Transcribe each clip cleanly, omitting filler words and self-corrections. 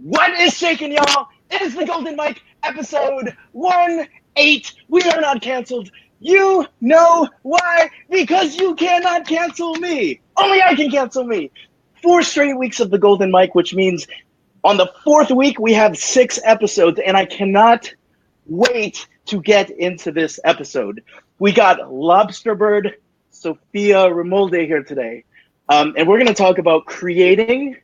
What is shaking, y'all? It is the Golden Mike, episode 1-8. We are not canceled. You know why? Because you cannot cancel me. Only I can cancel me. 4 straight weeks of the Golden Mike, which means on the 4th week, we have 6 episodes, and I cannot wait to get into this episode. We got Lobsterbird Sophia Remolde here today, and we're going to talk about creating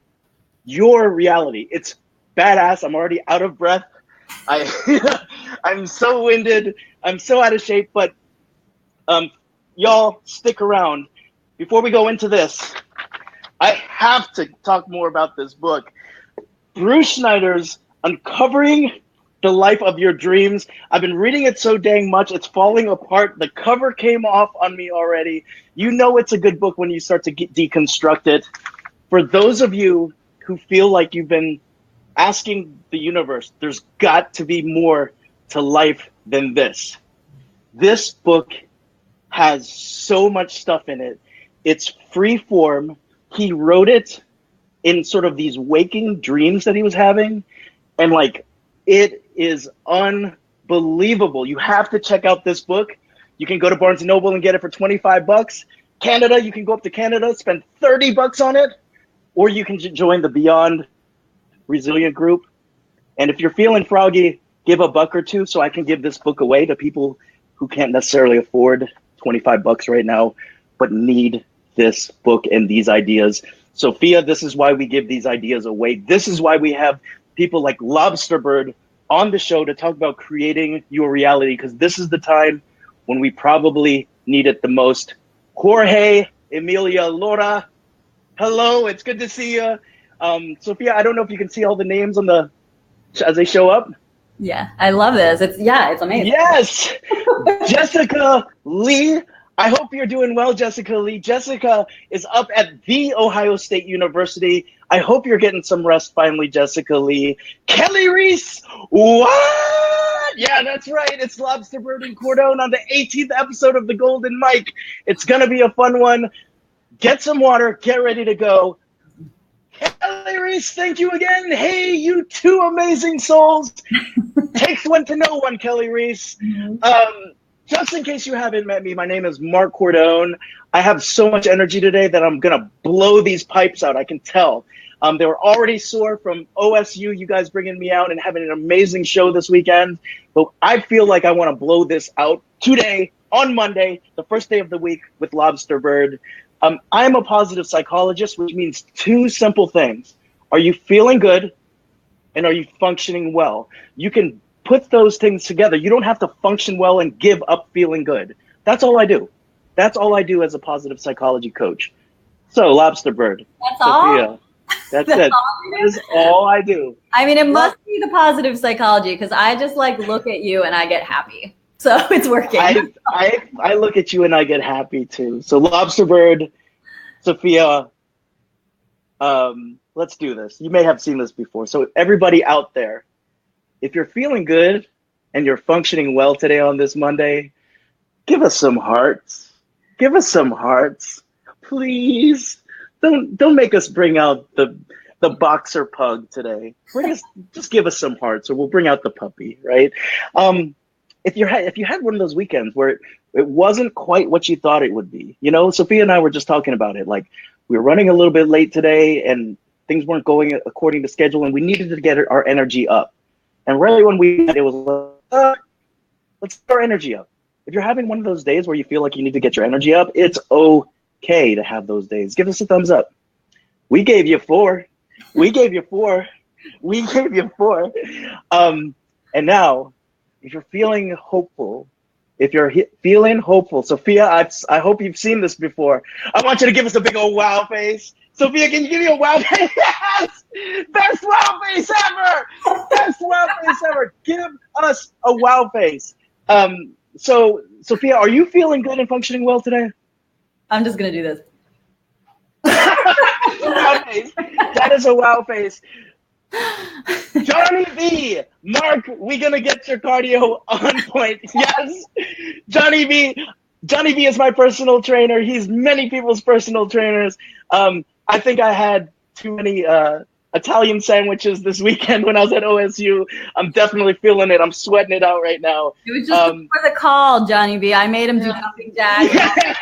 your reality. It's badass. I'm already out of breath. I'm so winded. I'm so out of shape, but y'all stick around. Before we go into this, I have to talk more about this book. Bruce Schneider's Uncovering the Life of Your Dreams. I've been reading it so dang much, it's falling apart. The cover came off on me already. You know it's a good book when you start to deconstruct it. For those of you who feel like you've been asking the universe, there's got to be more to life than this. This book has so much stuff in it. It's free form. He wrote it in sort of these waking dreams that he was having. And like, it is unbelievable. You have to check out this book. You can go to Barnes & Noble and get it for $25. Canada, you can go up to Canada, spend $30 on it. Or you can join the Beyond Resilient group. And if you're feeling froggy, give $1 or $2 so I can give this book away to people who can't necessarily afford $25 right now, but need this book and these ideas. Sophia, this is why we give these ideas away. This is why we have people like Lobsterbird on the show to talk about creating your reality, because this is the time when we probably need it the most. Jorge, Emilia, Laura, hello, it's good to see you. Sophia, I don't know if you can see all the names on the as they show up. Yeah, I love this. It's amazing. Yes, Jessica Lee. I hope you're doing well, Jessica Lee. Jessica is up at The Ohio State University. I hope you're getting some rest finally, Jessica Lee. Kelly Reese, what? Yeah, that's right. It's Lobsterbird and Cordone on the 18th episode of the Golden Mike. It's going to be a fun one. Get some water. Get ready to go. Kelly Reese, thank you again. Hey, you two amazing souls. Takes one to know one, Kelly Reese. Just in case you haven't met me, my name is Mark Cordone. I have so much energy today that I'm going to blow these pipes out. I can tell. They were already sore from OSU, you guys bringing me out and having an amazing show this weekend. But I feel like I want to blow this out today, on Monday, the first day of the week with Lobsterbird. I'm a positive psychologist, which means 2 simple things. Are you feeling good? And are you functioning well? You can put those things together. You don't have to function well and give up feeling good. That's all I do. That's all I do as a positive psychology coach. So, Lobsterbird, That's Sophia, all? that's it. That is all I do. I mean, it must be the positive psychology, because I just like look at you and I get happy. So it's working. I look at you and I get happy too. So Lobsterbird, Sophia, let's do this. You may have seen this before. So everybody out there, if you're feeling good and you're functioning well today on this Monday, give us some hearts. Give us some hearts, please. Don't make us bring out the boxer pug today. Just give us some hearts, or we'll bring out the puppy, right? If you had one of those weekends where it wasn't quite what you thought it would be, you know, Sophia and I were just talking about it. Like, we were running a little bit late today, and things weren't going according to schedule, and we needed to get our energy up. And really, when it was like, let's get our energy up. If you're having one of those days where you feel like you need to get your energy up, it's okay to have those days. Give us a thumbs up. We gave you 4. We gave you 4. We gave you 4. And now, if you're feeling hopeful, Sophia, I hope you've seen this before. I want you to give us a big old wow face. Sophia, can you give me a wow face? Yes! Best wow face ever! Best wow face ever! Give us a wow face. So, Sophia, are you feeling good and functioning well today? I'm just going to do this. Wow face. That is a wow face. Johnny V, Mark, we gonna get your cardio on point. Yes, Johnny V is my personal trainer. He's many people's personal trainers. I think I had too many Italian sandwiches this weekend when I was at OSU. I'm definitely feeling it. I'm sweating it out right now. It was just before the call, Johnny B. I made him do jumping jacks.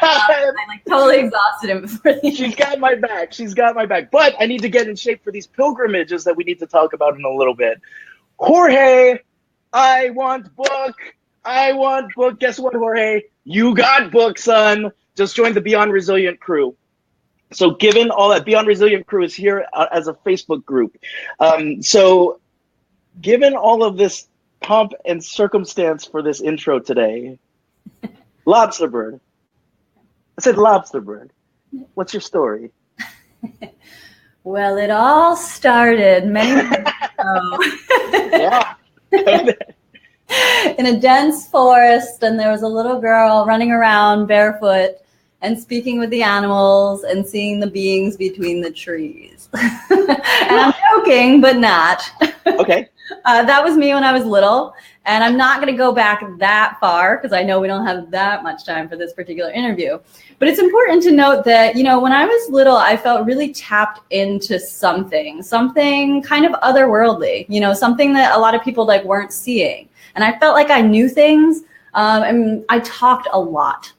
I like totally exhausted him before the She's got my back. She's got my back. But I need to get in shape for these pilgrimages that we need to talk about in a little bit. Jorge, I want book. I want book. Guess what, Jorge? You got book, son. Just joined the Beyond Resilient crew. So given all that, Beyond Resilient crew is here as a Facebook group. So given all of this pomp and circumstance for this intro today, Lobsterbird. I said Lobsterbird. What's your story? Well, it all started many years ago. Yeah. In a dense forest, and there was a little girl running around barefoot and speaking with the animals and seeing the beings between the trees. And I'm joking, but not. Okay. That was me when I was little. And I'm not going to go back that far because I know we don't have that much time for this particular interview. But it's important to note that, you know, when I was little, I felt really tapped into something kind of otherworldly, you know, something that a lot of people like weren't seeing. And I felt like I knew things. And I talked a lot.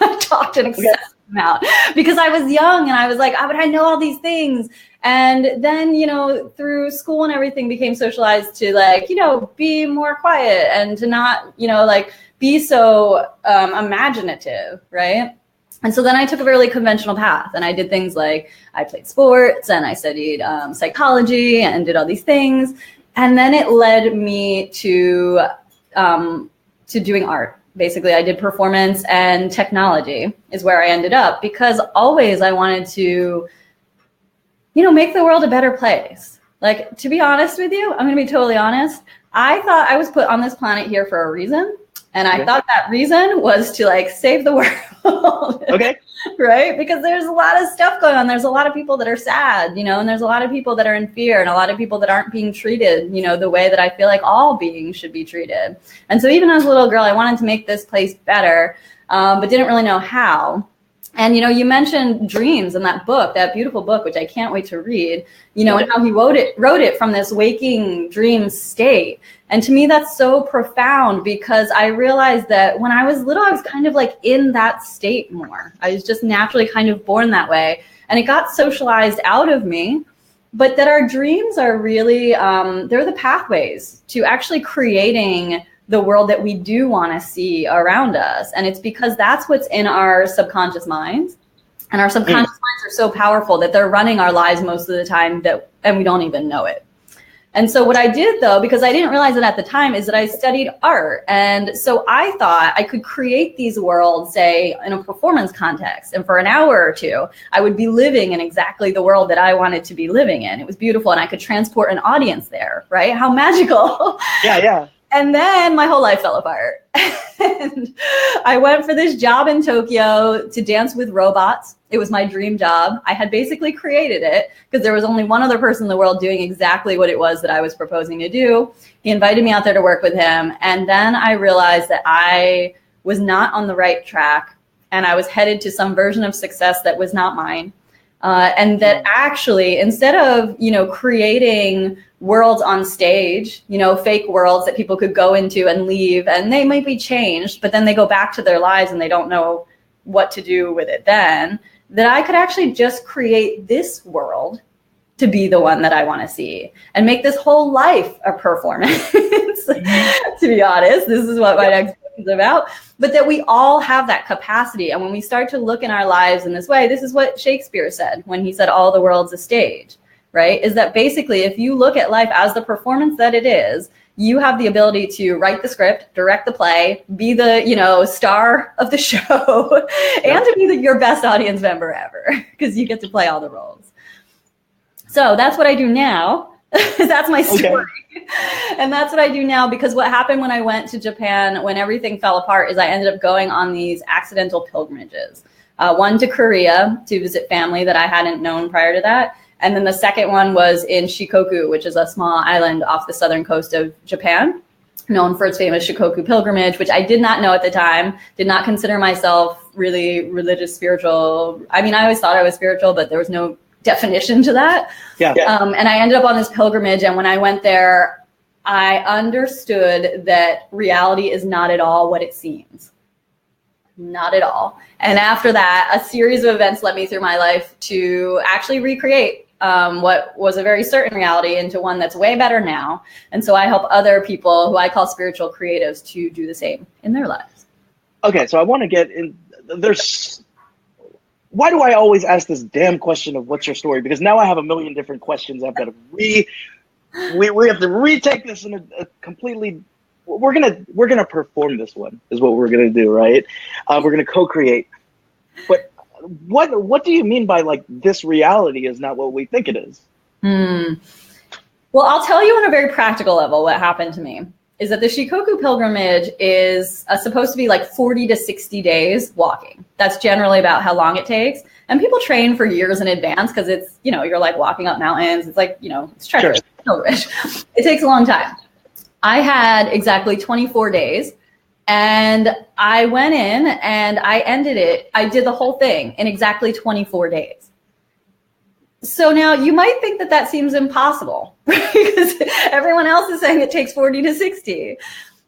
I talked an excessive amount because I was young and I was like, I know all these things. And then, you know, through school and everything became socialized to like, you know, be more quiet and to not, you know, like be so imaginative, right? And so then I took a really conventional path and I did things like I played sports and I studied psychology and did all these things. And then it led me to doing art. Basically, I did performance and technology is where I ended up because always I wanted to, you know, make the world a better place. Like, to be honest with you, I'm going to be totally honest. I thought I was put on this planet here for a reason. And I thought that reason was to like save the world. Okay. Right? Because there's a lot of stuff going on. There's a lot of people that are sad, you know, and there's a lot of people that are in fear and a lot of people that aren't being treated, you know, the way that I feel like all beings should be treated. And so even as a little girl, I wanted to make this place better, but didn't really know how. And, you know, you mentioned dreams in that book, that beautiful book, which I can't wait to read, you know, and how he wrote it from this waking dream state. And to me, that's so profound because I realized that when I was little, I was kind of like in that state more. I was just naturally kind of born that way. And it got socialized out of me. But that our dreams are really, they're the pathways to actually creating the world that we do want to see around us. And it's because that's what's in our subconscious minds. And our subconscious minds are so powerful that they're running our lives most of the time and we don't even know it. And so what I did though, because I didn't realize it at the time, is that I studied art. And so I thought I could create these worlds, say in a performance context. And for an hour or two, I would be living in exactly the world that I wanted to be living in. It was beautiful. And I could transport an audience there, right? How magical. Yeah. And then my whole life fell apart. And I went for this job in Tokyo to dance with robots. It was my dream job. I had basically created it because there was only one other person in the world doing exactly what it was that I was proposing to do. He invited me out there to work with him. And then I realized that I was not on the right track and I was headed to some version of success that was not mine. And that actually, instead of, you know, creating worlds on stage, you know, fake worlds that people could go into and leave, and they might be changed, but then they go back to their lives and they don't know what to do with it then, that I could actually just create this world to be the one that I want to see and make this whole life a performance. To be honest, this is what my next book is about, but that we all have that capacity. And when we start to look in our lives in this way, this is what Shakespeare said when he said, all the world's a stage, right? Is that basically, if you look at life as the performance that it is, you have the ability to write the script, direct the play, be the, you know, star of the show, and to be your best audience member ever, because you get to play all the roles. So that's what I do now. That's my story. Okay. And that's what I do now, because what happened when I went to Japan, when everything fell apart, is I ended up going on these accidental pilgrimages. One to Korea to visit family that I hadn't known prior to that. And then the second one was in Shikoku, which is a small island off the southern coast of Japan, known for its famous Shikoku pilgrimage, which I did not know at the time, did not consider myself really religious, spiritual. I mean, I always thought I was spiritual, but there was no definition to that. Yeah. And I ended up on this pilgrimage. And when I went there, I understood that reality is not at all what it seems. Not at all. And after that, a series of events led me through my life to actually recreate what was a very certain reality into one that's way better now. And so I help other people who I call spiritual creatives to do the same in their lives. Okay, so I want to get in. Why do I always ask this damn question of what's your story? Because now I have a million different questions. I've got to we have to retake this in a completely. We're gonna perform this one is what we're gonna do, right? We're gonna co-create. But what do you mean by like this reality is not what we think it is? Well, I'll tell you on a very practical level what happened to me is that the Shikoku pilgrimage is supposed to be like 40 to 60 days walking. That's generally about how long it takes. And people train for years in advance because it's, you're like walking up mountains. It's like, it's treacherous. Sure. It takes a long time. I had exactly 24 days and I went in and I ended it. I did the whole thing in exactly 24 days. So now you might think that that seems impossible, right? Because everyone else is saying it takes 40 to 60.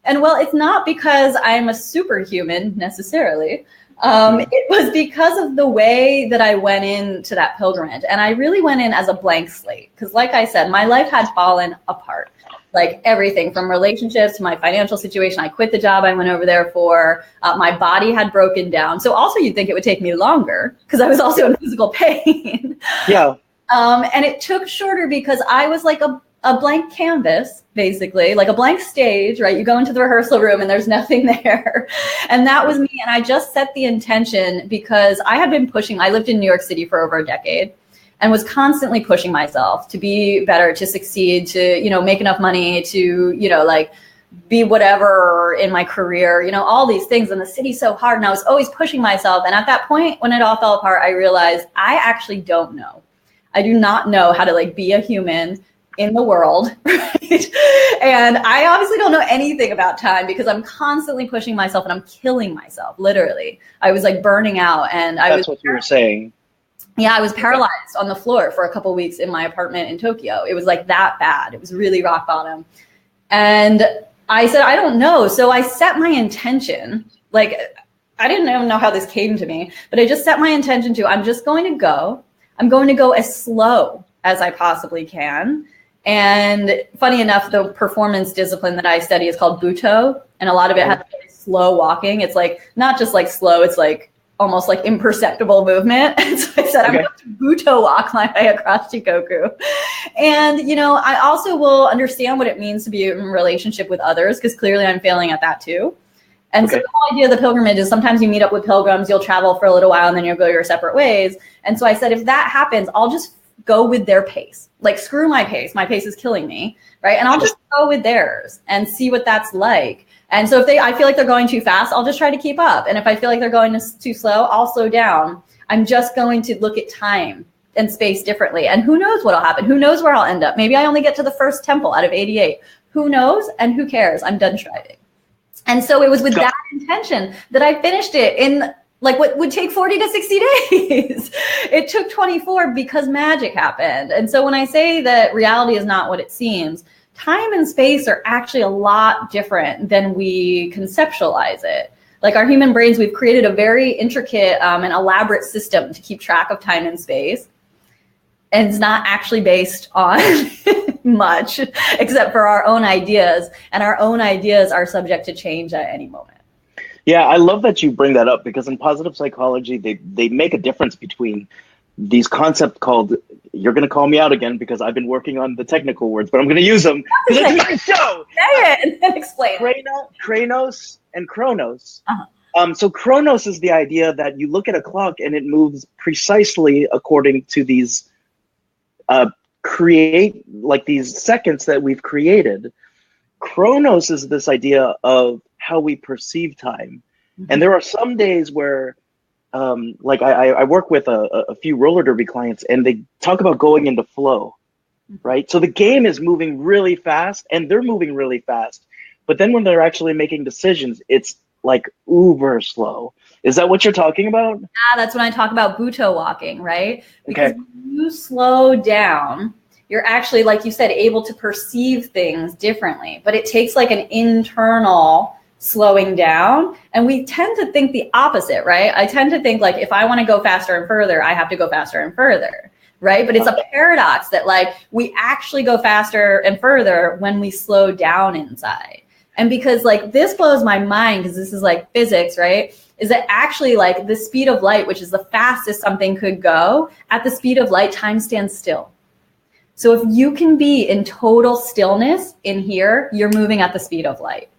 And well, it's not because I'm a superhuman necessarily. It was because of the way that I went into that pilgrimage. And I really went in as a blank slate. Because like I said, my life had fallen apart. Like everything from relationships to my financial situation. I quit the job I went over there for. My body had broken down. So also you'd think it would take me longer because I was also in physical pain. Yeah. And it took shorter because I was like a blank canvas, basically, like a blank stage, right? You go into the rehearsal room and there's nothing there. And that was me. And I just set the intention because I had been pushing. I lived in New York City for over a decade. And was constantly pushing myself to be better, to succeed, to, make enough money, to, like be whatever in my career, all these things. And the city's so hard. And I was always pushing myself. And at that point, when it all fell apart, I realized I actually don't know. I do not know how to like be a human in the world, right? And I obviously don't know anything about time because I'm constantly pushing myself and I'm killing myself, literally. I was like burning out and That's what you were saying. Yeah, I was paralyzed on the floor for a couple of weeks in my apartment in Tokyo. It was like that bad. It was really rock bottom. And I said, I don't know. So I set my intention. Like, I didn't even know how this came to me, but I just set my intention to, I'm just going to go. I'm going to go as slow as I possibly can. And funny enough, the performance discipline that I study is called Buto. And a lot of it has slow walking. It's like, not just like slow, it's like, almost like imperceptible movement. And so I said, I'm going to Buto walk my way across Shikoku. And, I also will understand what it means to be in relationship with others, because clearly I'm failing at that too. And so the whole idea of the pilgrimage is sometimes you meet up with pilgrims, you'll travel for a little while and then you'll go your separate ways. And so I said, if that happens, I'll just go with their pace. Like screw my pace. My pace is killing me. Right. And I'll just go with theirs and see what that's like. And so if I feel like they're going too fast, I'll just try to keep up. And if I feel like they're going too slow, I'll slow down. I'm just going to look at time and space differently. And who knows what'll happen? Who knows where I'll end up? Maybe I only get to the first temple out of 88. Who knows? And who cares? I'm done striving. And so it was with that intention that I finished it in like what would take 40 to 60 days. It took 24 because magic happened. And so when I say that reality is not what it seems, time and space are actually a lot different than we conceptualize it. Like our human brains, we've created a very intricate and elaborate system to keep track of time and space. And it's not actually based on much except for our own ideas. And our own ideas are subject to change at any moment. Yeah, I love that you bring that up because in positive psychology, they make a difference between these concepts called, you're going to call me out again because I've been working on the technical words, but I'm going to use them because it's my show. Say it and explain. Kranos and Chronos. So Chronos is the idea that you look at a clock and it moves precisely according to these these seconds that we've created. Chronos is this idea of how we perceive time. And there are some days where I work with a few roller derby clients and they talk about going into flow, right? So the game is moving really fast and they're moving really fast. But then when they're actually making decisions, it's like uber slow. Is that what you're talking about? Yeah, that's when I talk about Buto walking, right? Because Okay. when you slow down, you're actually, like you said, able to perceive things differently. But it takes like an internal slowing down. And we tend to think the opposite, right? I tend to think like if I want to go faster and further, I have to go faster and further, right? But it's a paradox that like we actually go faster and further when we slow down inside. And because like this blows my mind because this is like physics, right? Is that actually like the speed of light, which is the fastest something could go, at the speed of light, time stands still. So if you can be in total stillness in here, you're moving at the speed of light.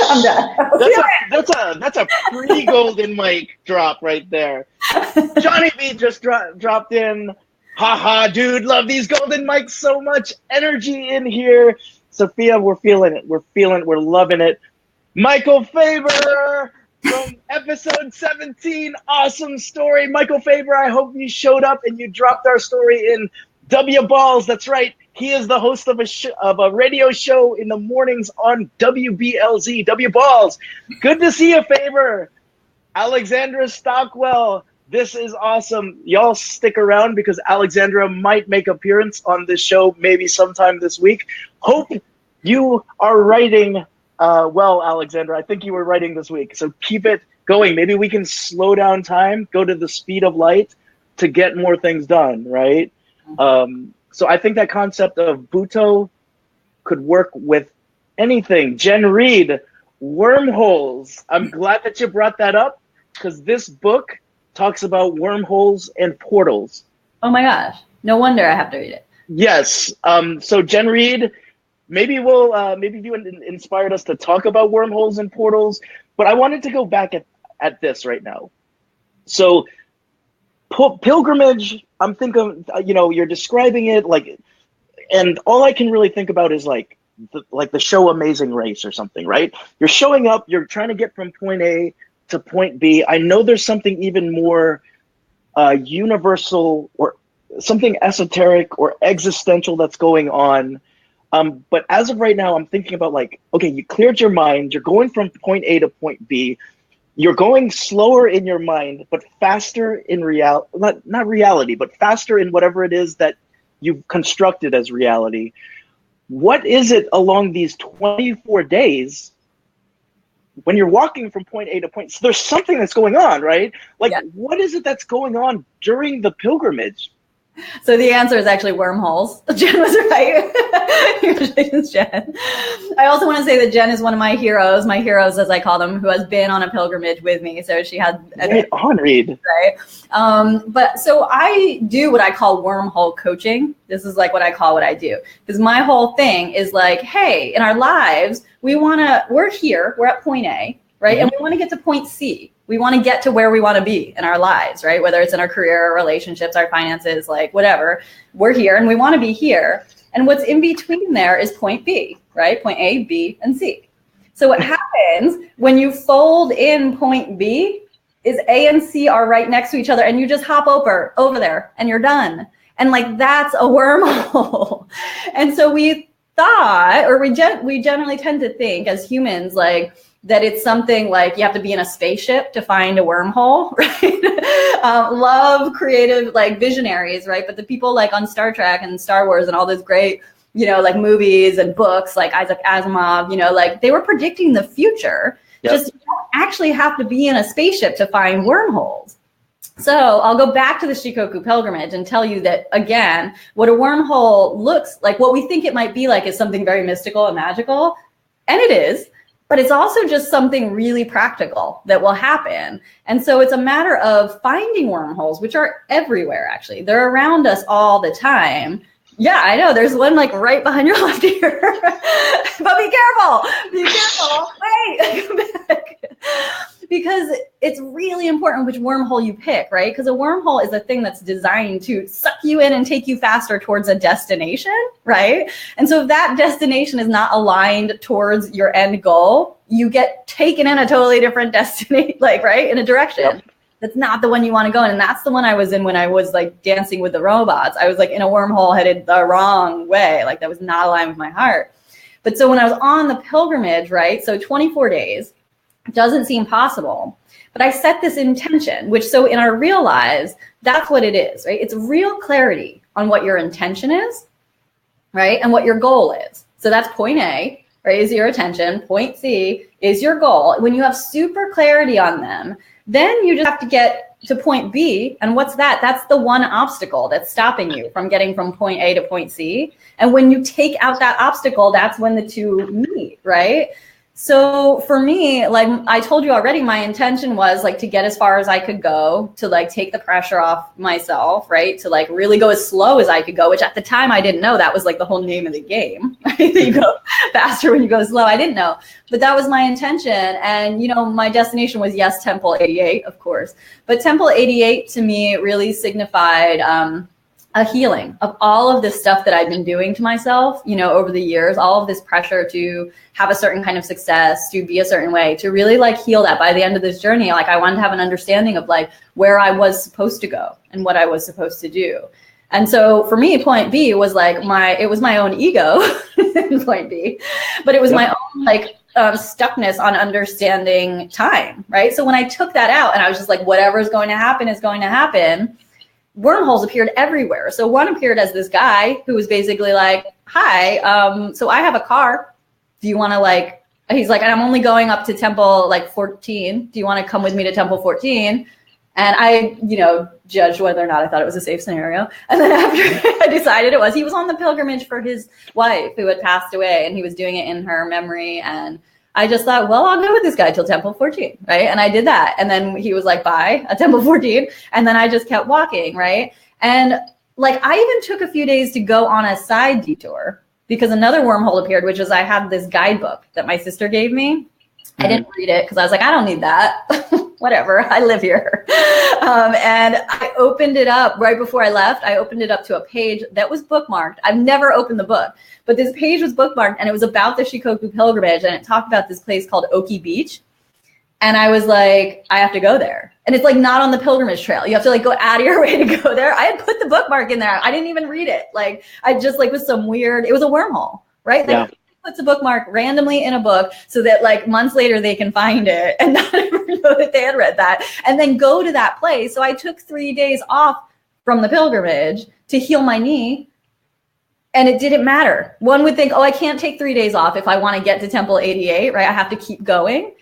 I'm done. That's a pre-golden mic drop right there. Johnny B just dropped in. Haha, dude, love these golden mics so much. Energy in here. Sophia, we're feeling it. We're loving it. Michael Faber from episode 17. Awesome story. Michael Faber, I hope you showed up and you dropped our story in W Balls. That's right. He is the host of a radio show in the mornings on WBLZ. W Balls. Good to see you, Faber. Alexandra Stockwell. This is awesome. Y'all stick around because Alexandra might make an appearance on this show maybe sometime this week. Hope you are writing well, Alexandra. I think you were writing this week. So keep it going. Maybe we can slow down time, go to the speed of light to get more things done, right? So I think that concept of Buto could work with anything. Jen Reed, wormholes. I'm glad that you brought that up because this book talks about wormholes and portals. Oh my gosh. No wonder I have to read it. Yes. So Jen Reed, maybe you inspired us to talk about wormholes and portals, but I wanted to go back at this right now. So pilgrimage, I'm thinking, you're describing it like, and all I can really think about is like the show Amazing Race or something, right? You're showing up, you're trying to get from point A to point B. I know there's something even more universal or something esoteric or existential that's going on. But as of right now, I'm thinking about like, okay, you cleared your mind, you're going from point A to point B. You're going slower in your mind, but faster in not reality, but faster in whatever it is that you've constructed as reality. What is it along these 24 days when you're walking from point A to point? So there's something that's going on, right? Like, yeah. What is it that's going on during the pilgrimage? So the answer is actually wormholes. Jen was right. Congratulations, Jen. I also want to say that Jen is one of my heroes, as I call them, who has been on a pilgrimage with me. So she had right on, Reed. Right. But so I do what I call wormhole coaching. This is like what I call what I do. Because my whole thing is like, hey, in our lives, we're here, we're at point A, right? Mm-hmm. And we want to get to point C. We want to get to where we want to be in our lives, right? Whether it's in our career, our relationships, our finances, like whatever, we're here and we want to be here. And what's in between there is point B, right? Point A, B, and C. So what happens when you fold in point B is A and C are right next to each other and you just hop over there and you're done. And like, that's a wormhole. And so we thought, or we generally tend to think as humans, like, that it's something like you have to be in a spaceship to find a wormhole, right? Love creative, like visionaries, right? But the people like on Star Trek and Star Wars and all those great, like movies and books like Isaac Asimov, like they were predicting the future. Yep. Just you don't actually have to be in a spaceship to find wormholes. So I'll go back to the Shikoku pilgrimage and tell you that, again, what a wormhole looks like, what we think it might be like is something very mystical and magical. And it is. But it's also just something really practical that will happen. And so it's a matter of finding wormholes, which are everywhere, actually. They're around us all the time. Yeah, I know. There's one like right behind your left ear. But be careful. Be careful. Wait, come back. Because it's really important which wormhole you pick, right? Because a wormhole is a thing that's designed to suck you in and take you faster towards a destination, right? And so if that destination is not aligned towards your end goal, you get taken in a totally different destination, like, right? In a direction. Yep. That's not the one you want to go in. And that's the one I was in when I was like dancing with the robots. I was like in a wormhole headed the wrong way. Like that was not aligned with my heart. But so when I was on the pilgrimage, right, so 24 days doesn't seem possible, but I set this intention, which so in our real lives, that's what it is, right? It's real clarity on what your intention is, right, and what your goal is. So that's point A, right, is your attention. Point C is your goal. When you have super clarity on them, then you just have to get to point B. And what's that? That's the one obstacle that's stopping you from getting from point A to point C. And when you take out that obstacle, that's when the two meet, right? So for me, like I told you already, my intention was like to get as far as I could go, to like take the pressure off myself, right? To like really go as slow as I could go, which at the time I didn't know that was like the whole name of the game, right? That you go faster when you go slow. I didn't know, but that was my intention. And, you know, my destination was, yes, Temple 88, of course. But Temple 88 to me really signified a healing of all of this stuff that I've been doing to myself, you know, over the years, all of this pressure to have a certain kind of success, to be a certain way, to really like heal that by the end of this journey. Like I wanted to have an understanding of like where I was supposed to go and what I was supposed to do. And so for me, point B was like it was my own ego, point B, but it was my own like stuckness on understanding time, right? So when I took that out and I was just like, whatever is going to happen is going to happen, wormholes appeared everywhere. So one appeared as this guy who was basically like, hi, so I have a car. Do you want to like, he's like, and I'm only going up to Temple like 14. Do you want to come with me to Temple 14? And I, you know, judged whether or not I thought it was a safe scenario. And then after I decided it was, he was on the pilgrimage for his wife who had passed away, and he was doing it in her memory. And I just thought, well, I'll go with this guy till Temple 14, right? And I did that. And then he was like, bye, at Temple 14. And then I just kept walking, right? And like, I even took a few days to go on a side detour because another wormhole appeared, which is I had this guidebook that my sister gave me. I didn't read it because I was like, I don't need that. Whatever, I live here. And I opened it up right before I left. I opened it up to a page that was bookmarked. I've never opened the book, but this page was bookmarked and it was about the Shikoku pilgrimage. And it talked about this place called Oki Beach. And I was like, I have to go there. And it's like not on the pilgrimage trail. You have to like go out of your way to go there. I had put the bookmark in there. I didn't even read it. Like I just like was some weird, it was a wormhole, right? Like, Yeah. Puts a bookmark randomly in a book so that like months later they can find it and not ever know that they had read that and then go to that place. So I took 3 days off from the pilgrimage to heal my knee. And it didn't matter. One would think, oh, I can't take 3 days off if I want to get to Temple 88, right? I have to keep going.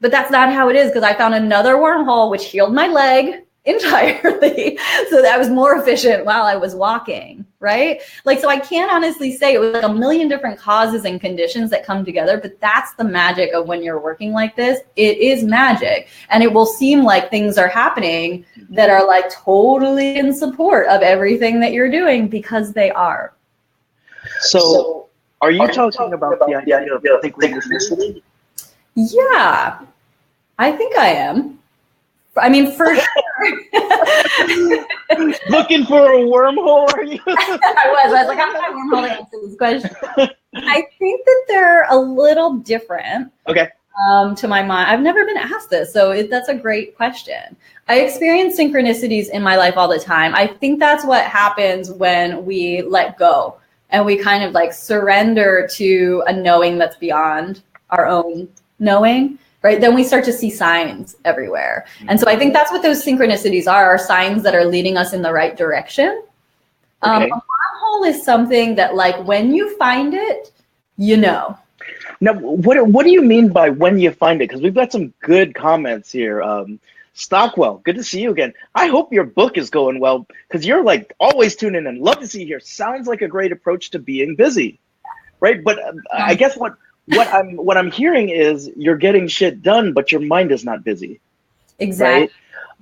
But that's not how it is, because I found another wormhole which healed my leg entirely so that I was more efficient while I was walking, right? Like, so I can't honestly say it was like a million different causes and conditions that come together, but that's the magic of when you're working like this. It is magic, and it will seem like things are happening that are like totally in support of everything that you're doing, because they are. So are you talking about the idea of synchronicity? Yeah, I think I am. I mean, for sure. Looking for a wormhole, are you? I was like, how can I wormhole to answer this question? I think that they're a little different. Okay. To my mind. I've never been asked this, so that's a great question. I experience synchronicities in my life all the time. I think that's what happens when we let go and we kind of like surrender to a knowing that's beyond our own knowing. Right? Then we start to see signs everywhere. And so I think that's what those synchronicities are signs that are leading us in the right direction. Okay. A wormhole is something that like when you find it, you know. Now, what do you mean by when you find it? Because we've got some good comments here. Stockwell, good to see you again. I hope your book is going well, because you're like always tuning in. Love to see you here. Sounds like a great approach to being busy, right? But I guess what I'm hearing is you're getting shit done, but your mind is not busy. Exactly.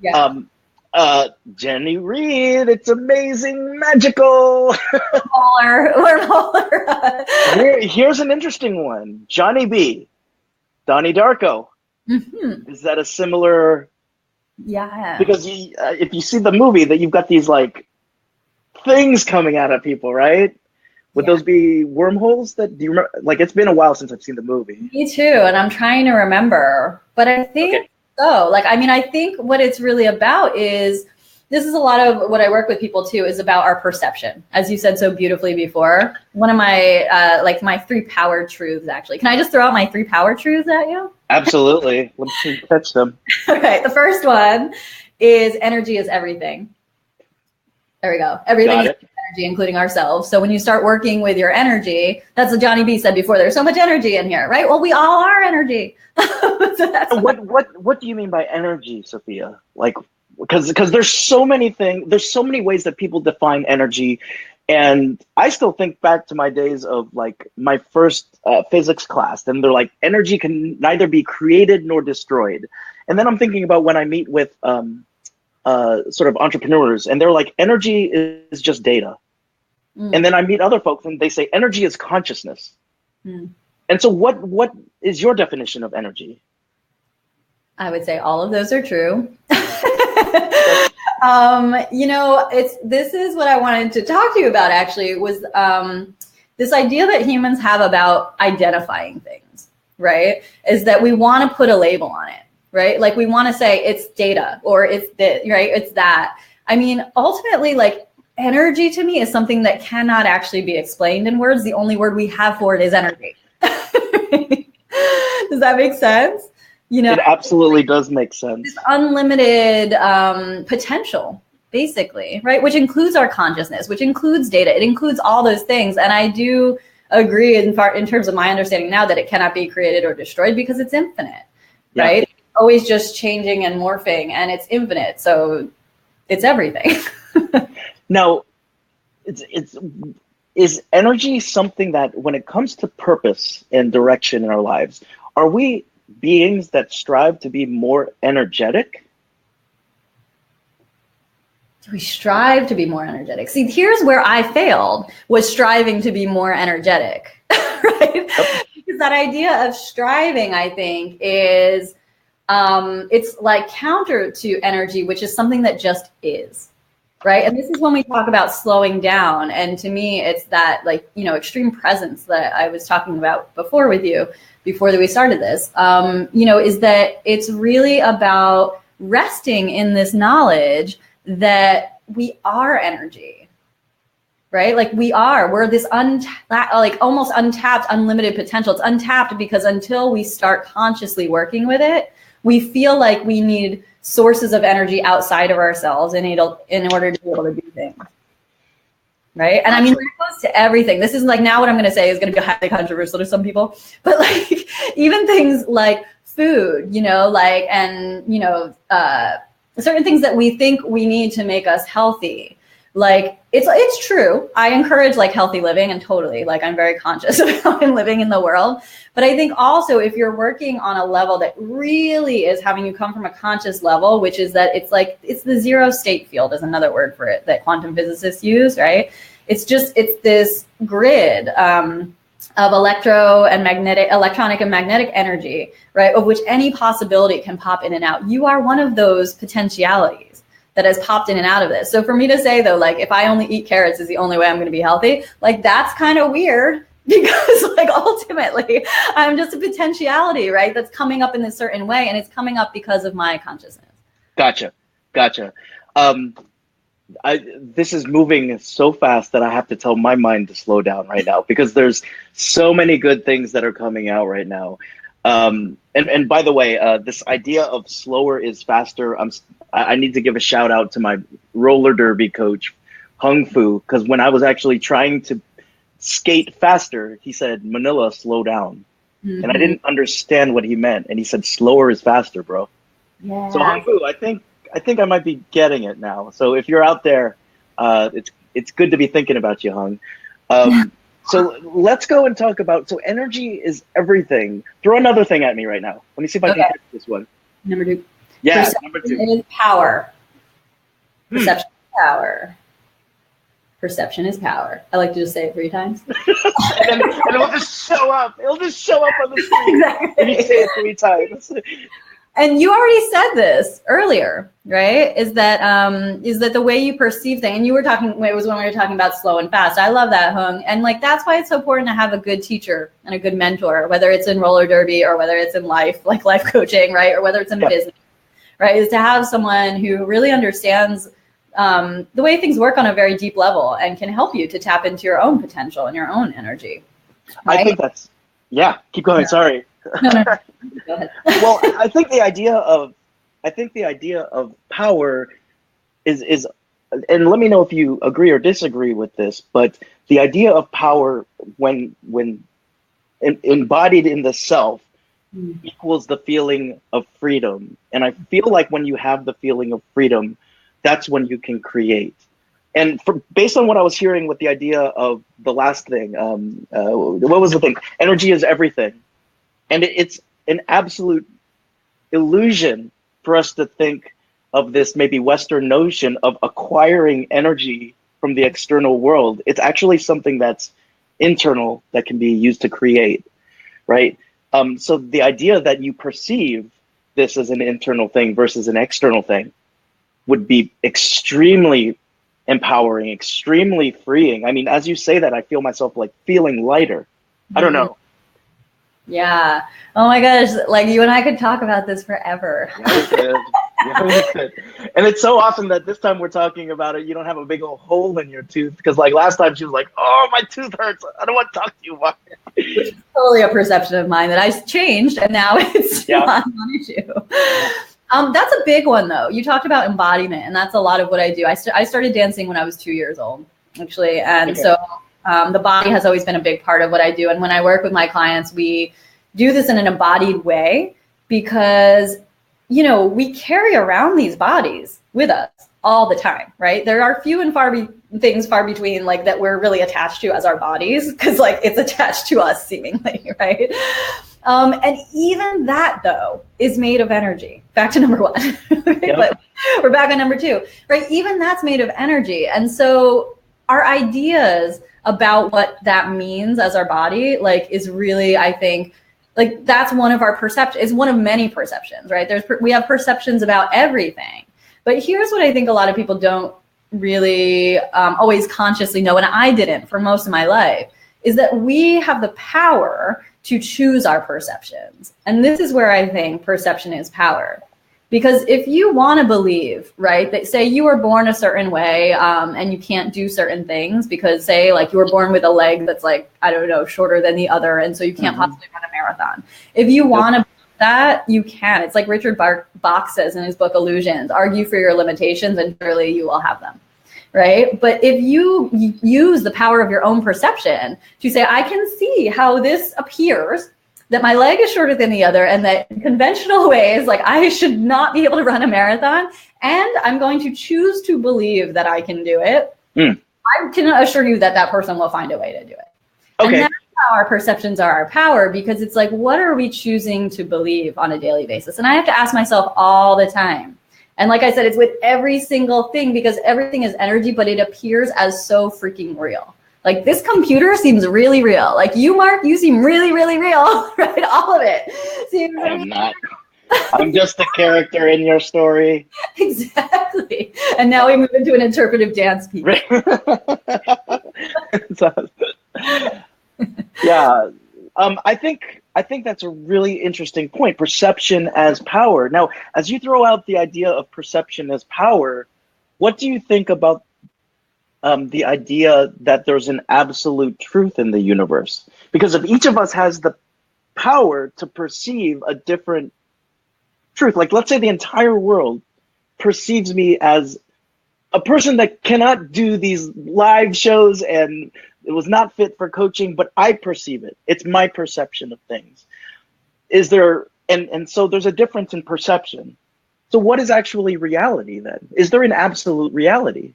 Right? Yeah. Jenny Reed, it's amazing, magical. Wormhole. Here's an interesting one. Johnny B, Donnie Darko. Mm-hmm. Is that a similar? Yeah. Because if you see the movie, that you've got these like things coming out of people, right? Would those be wormholes? Do you remember? Like, it's been a while since I've seen the movie. Me too, and I'm trying to remember. But I think so. Like, I mean, I think what it's really about is this is a lot of what I work with people too, is about our perception. As you said so beautifully before, one of my, like my 3 power truths, actually. Can I just throw out my 3 power truths at you? Absolutely. Let's catch them. Okay. The first one is energy is everything. There we go. Everything is energy, including ourselves. So when you start working with your energy, that's what Johnny B said before, there's so much energy in here, right? Well, we all are energy. So that's what do you mean by energy, Sophia? Like, because there's so many things, there's so many ways that people define energy. And I still think back to my days of like my first physics class, and they're like, energy can neither be created nor destroyed. And then I'm thinking about when I meet with sort of entrepreneurs, and they're like, energy is just data. And then I meet other folks and they say energy is consciousness. And so what is your definition of energy? I would say all of those are true. You know, this is what I wanted to talk to you about, actually, was this idea that humans have about identifying things, right? Is that we want to put a label on it, right? Like we want to say it's data or it's this, right? It's that. I mean, ultimately, like energy to me is something that cannot actually be explained in words. The only word we have for it is energy. Does that make sense? You know, it absolutely does make sense. This unlimited potential, basically, right? Which includes our consciousness, which includes data. It includes all those things. And I do agree in terms of my understanding now that it cannot be created or destroyed because it's infinite, right? Always just changing and morphing, and it's infinite. So it's everything. Now, is energy something that when it comes to purpose and direction in our lives, are we beings that strive to be more energetic? Do we strive to be more energetic? See, here's where I failed, was striving to be more energetic, right? Because that idea of striving, I think, is it's like counter to energy, which is something that just is, right? And this is when we talk about slowing down. And to me, it's that, like, you know, extreme presence that I was talking about before with you, before we started this, you know, is that it's really about resting in this knowledge that we are energy, right? Like we're this like almost untapped, unlimited potential. It's untapped because until we start consciously working with it, we feel like we need sources of energy outside of ourselves in order to be able to do things. Right. And I mean, that goes to everything. This is like, now what I'm going to say is going to be highly controversial to some people, but like even things like food, you know, like, and, you know, certain things that we think we need to make us healthy. Like it's true. I encourage like healthy living, and totally, like, I'm very conscious of how I'm living in the world. But I think also if you're working on a level that really is having you come from a conscious level, which is that it's like, it's the zero state field is another word for it that quantum physicists use, right? It's this grid of electronic and magnetic energy, right? Of which any possibility can pop in and out. You are one of those potentialities that has popped in and out of this. So for me to say though, like, if I only eat carrots is the only way I'm going to be healthy, like that's kind of weird, because like ultimately I'm just a potentiality, right? That's coming up in a certain way, and it's coming up because of my consciousness. Gotcha. This is moving so fast that I have to tell my mind to slow down right now, because there's so many good things that are coming out right now. And by the way, this idea of slower is faster, I need to give a shout out to my roller derby coach, Hung Fu, because when I was actually trying to skate faster, he said, Manila, slow down. And I didn't understand what he meant. And he said, slower is faster, bro. Yeah. So Hung Fu, I think I might be getting it now. So if you're out there, it's good to be thinking about you, Hung. So let's go and talk about, so energy is everything. Throw another thing at me right now. Let me see if I can catch this one. Number 2. Yeah, Perception number 2. is power. Perception is power. Perception is power. I like to just say it 3 times. and it'll just show up. It'll just show up on the screen. Exactly. And you say it 3 times. And you already said this earlier, right? Is that the way you perceive things? And you were talking, it was when we were talking about slow and fast. I love that, Hung. And like, that's why it's so important to have a good teacher and a good mentor, whether it's in roller derby or whether it's in life, like life coaching, right? Or whether it's in business, right? Is to have someone who really understands the way things work on a very deep level and can help you to tap into your own potential and your own energy. Right? I think that's, yeah, keep going. Yeah. Sorry. No. Go ahead. Well, I think the idea of power is, and let me know if you agree or disagree with this, but the idea of power when embodied in the self equals the feeling of freedom. And I feel like when you have the feeling of freedom, that's when you can create. And based on what I was hearing with the idea of the last thing, what was the thing? Energy is everything. And it's an absolute illusion for us to think of this maybe Western notion of acquiring energy from the external world. It's actually something that's internal that can be used to create, right? So the idea that you perceive this as an internal thing versus an external thing would be extremely empowering, extremely freeing. I mean, as you say that, I feel myself like feeling lighter. I don't know. Yeah. Oh my gosh. Like you and I could talk about this forever. Yeah, we could. Yeah, we could. And it's so awesome that this time we're talking about it. You don't have a big old hole in your tooth, because like last time she was like, "Oh, my tooth hurts. I don't want to talk to you." Which is totally a perception of mine that I changed, and now it's not an issue. That's a big one, though. You talked about embodiment, and that's a lot of what I do. I started dancing when I was 2 years old, actually, and so the body has always been a big part of what I do. And when I work with my clients, we do this in an embodied way because, you know, we carry around these bodies with us all the time, right? There are few and things far between, like, that we're really attached to as our bodies, because like it's attached to us seemingly, right? And even that, though, is made of energy. Back to number one, right? Yep. But we're back on number two, right? Even that's made of energy. And so our ideas about what that means as our body, like, is really, I think, like, that's one of our perceptions, is one of many perceptions, right? We have perceptions about everything. But here's what I think a lot of people don't really always consciously know, and I didn't for most of my life, is that we have the power to choose our perceptions. And this is where I think perception is power. Because if you want to believe, right, that say you were born a certain way and you can't do certain things because, say, like, you were born with a leg that's, like, I don't know, shorter than the other, and so you can't possibly run a marathon. If you want to that, you can. It's like Richard Bach says in his book Illusions: argue for your limitations and surely you will have them, right? But if you use the power of your own perception to say, I can see how this appears, that my leg is shorter than the other, and that in conventional ways, like, I should not be able to run a marathon, and I'm going to choose to believe that I can do it, I can assure you that that person will find a way to do it. Okay. And that's how our perceptions are our power, because it's like, what are we choosing to believe on a daily basis? And I have to ask myself all the time. And like I said, it's with every single thing, because everything is energy, but it appears as so freaking real. Like, this computer seems really real. Like, you, Mark, you seem really, really real, right? All of it seems really I'm not. I'm just a character in your story. Exactly. And now we move into an interpretive dance piece. Yeah. I think that's a really interesting point. Perception as power. Now, as you throw out the idea of perception as power, what do you think about the idea that there's an absolute truth in the universe? Because if each of us has the power to perceive a different truth, like, let's say the entire world perceives me as a person that cannot do these live shows and it was not fit for coaching, but I perceive it. It's my perception of things. Is there, and so there's a difference in perception. So what is actually reality then? Is there an absolute reality?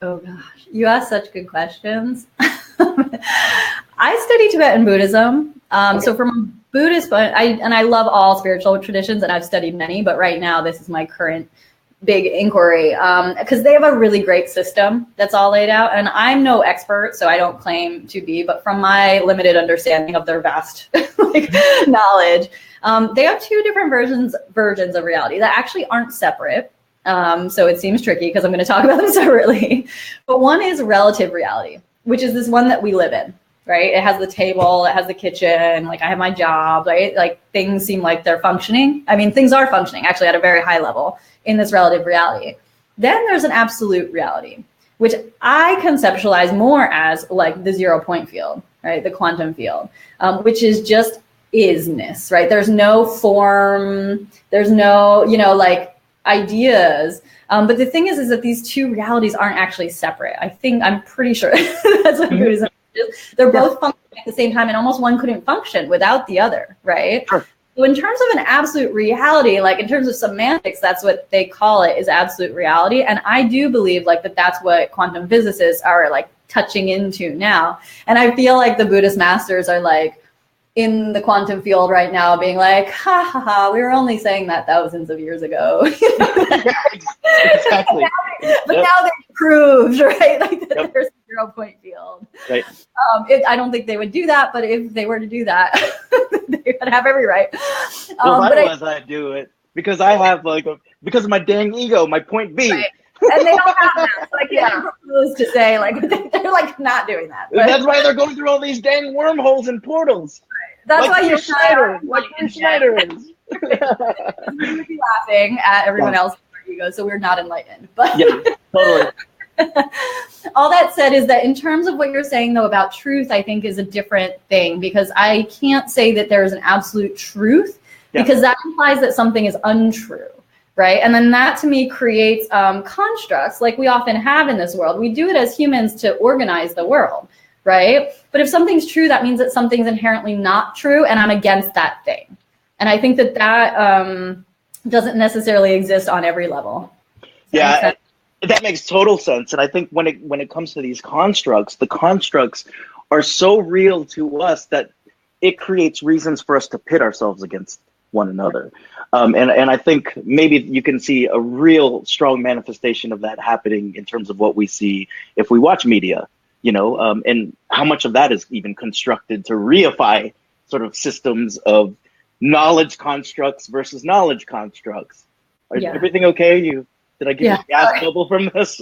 Oh gosh, you ask such good questions. I study Tibetan Buddhism. So from a Buddhist, I love all spiritual traditions, and I've studied many, but right now this is my current big inquiry, because they have a really great system that's all laid out. And I'm no expert, so I don't claim to be, but from my limited understanding of their vast knowledge, they have two different versions of reality that actually aren't separate. So it seems tricky because I'm going to talk about them separately. But one is relative reality, which is this one that we live in, right? It has the table, it has the kitchen, like, I have my job, right? Like, things seem like they're functioning. I mean, things are functioning actually at a very high level in this relative reality. Then there's an absolute reality, which I conceptualize more as like the 0 point field, right? The quantum field, which is just isness, right? There's no form, there's no, like ideas. But the thing is that these two realities aren't actually separate. I'm pretty sure that's what Buddhism is. They're both functioning at the same time, and almost one couldn't function without the other, right? Sure. So in terms of an absolute reality, like in terms of semantics, that's what they call it, is absolute reality. And I do believe like that's what quantum physicists are like touching into now. And I feel like the Buddhist masters are like in the quantum field right now being like, ha ha ha, we were only saying that thousands of years ago. Exactly. But now they're proved, right? Like that there's a 0 point field. Right. I don't think they would do that, but if they were to do that, they would have every right. Well, I'd do it because I have because of my dang ego, my point B. Right. And they don't have that. So I can't propose to say like they're like not doing that. But that's why they're going through all these dang wormholes and portals. That's like why you're Schneider, like Schneider is. We would be laughing at everyone else's ego, so we're not enlightened. But yeah, totally. All that said is that in terms of what you're saying though about truth, I think is a different thing, because I can't say that there is an absolute truth because that implies that something is untrue. Right. And then that to me creates constructs like we often have in this world. We do it as humans to organize the world. Right. But if something's true, that means that something's inherently not true. And I'm against that thing. And I think that doesn't necessarily exist on every level. Yeah, that makes total sense. And I think when it comes to these constructs, the constructs are so real to us that it creates reasons for us to pit ourselves against one another. And I think maybe you can see a real strong manifestation of that happening in terms of what we see if we watch media, and how much of that is even constructed to reify sort of systems of knowledge constructs versus knowledge constructs. Is everything okay? Did I give you a gas bubble from this?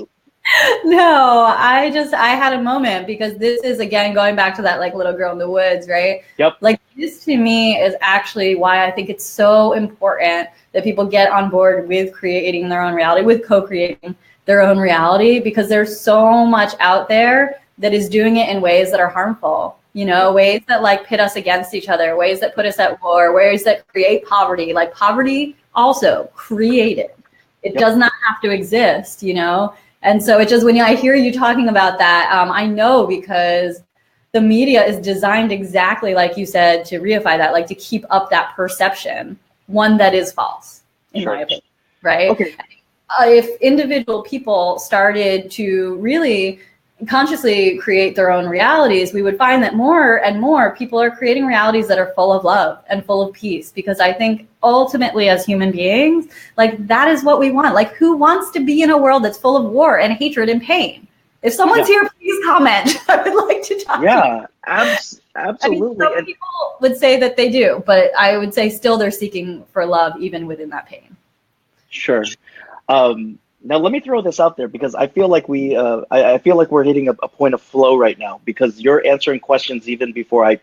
No, I had a moment, because this is, again, going back to that like little girl in the woods, right? Yep. Like this to me is actually why I think it's so important that people get on board with creating their own reality, with co-creating their own reality, because there's so much out there that is doing it in ways that are harmful, ways that like pit us against each other, ways that put us at war, ways that create poverty, like poverty also created. It does not have to exist, And so it just, when I hear you talking about that, I know, because the media is designed exactly like you said to reify that, like to keep up that perception, one that is false, in my opinion, right? Okay. If individual people started to really consciously create their own realities, we would find that more and more people are creating realities that are full of love and full of peace. Because I think ultimately as human beings, like that is what we want. Like who wants to be in a world that's full of war and hatred and pain? If someone's here, please comment. I would like to talk to you. Absolutely. Some people would say that they do, but I would say still they're seeking for love even within that pain. Sure. Now let me throw this out there, because I feel like I feel like we're hitting a point of flow right now, because you're answering questions even before I'm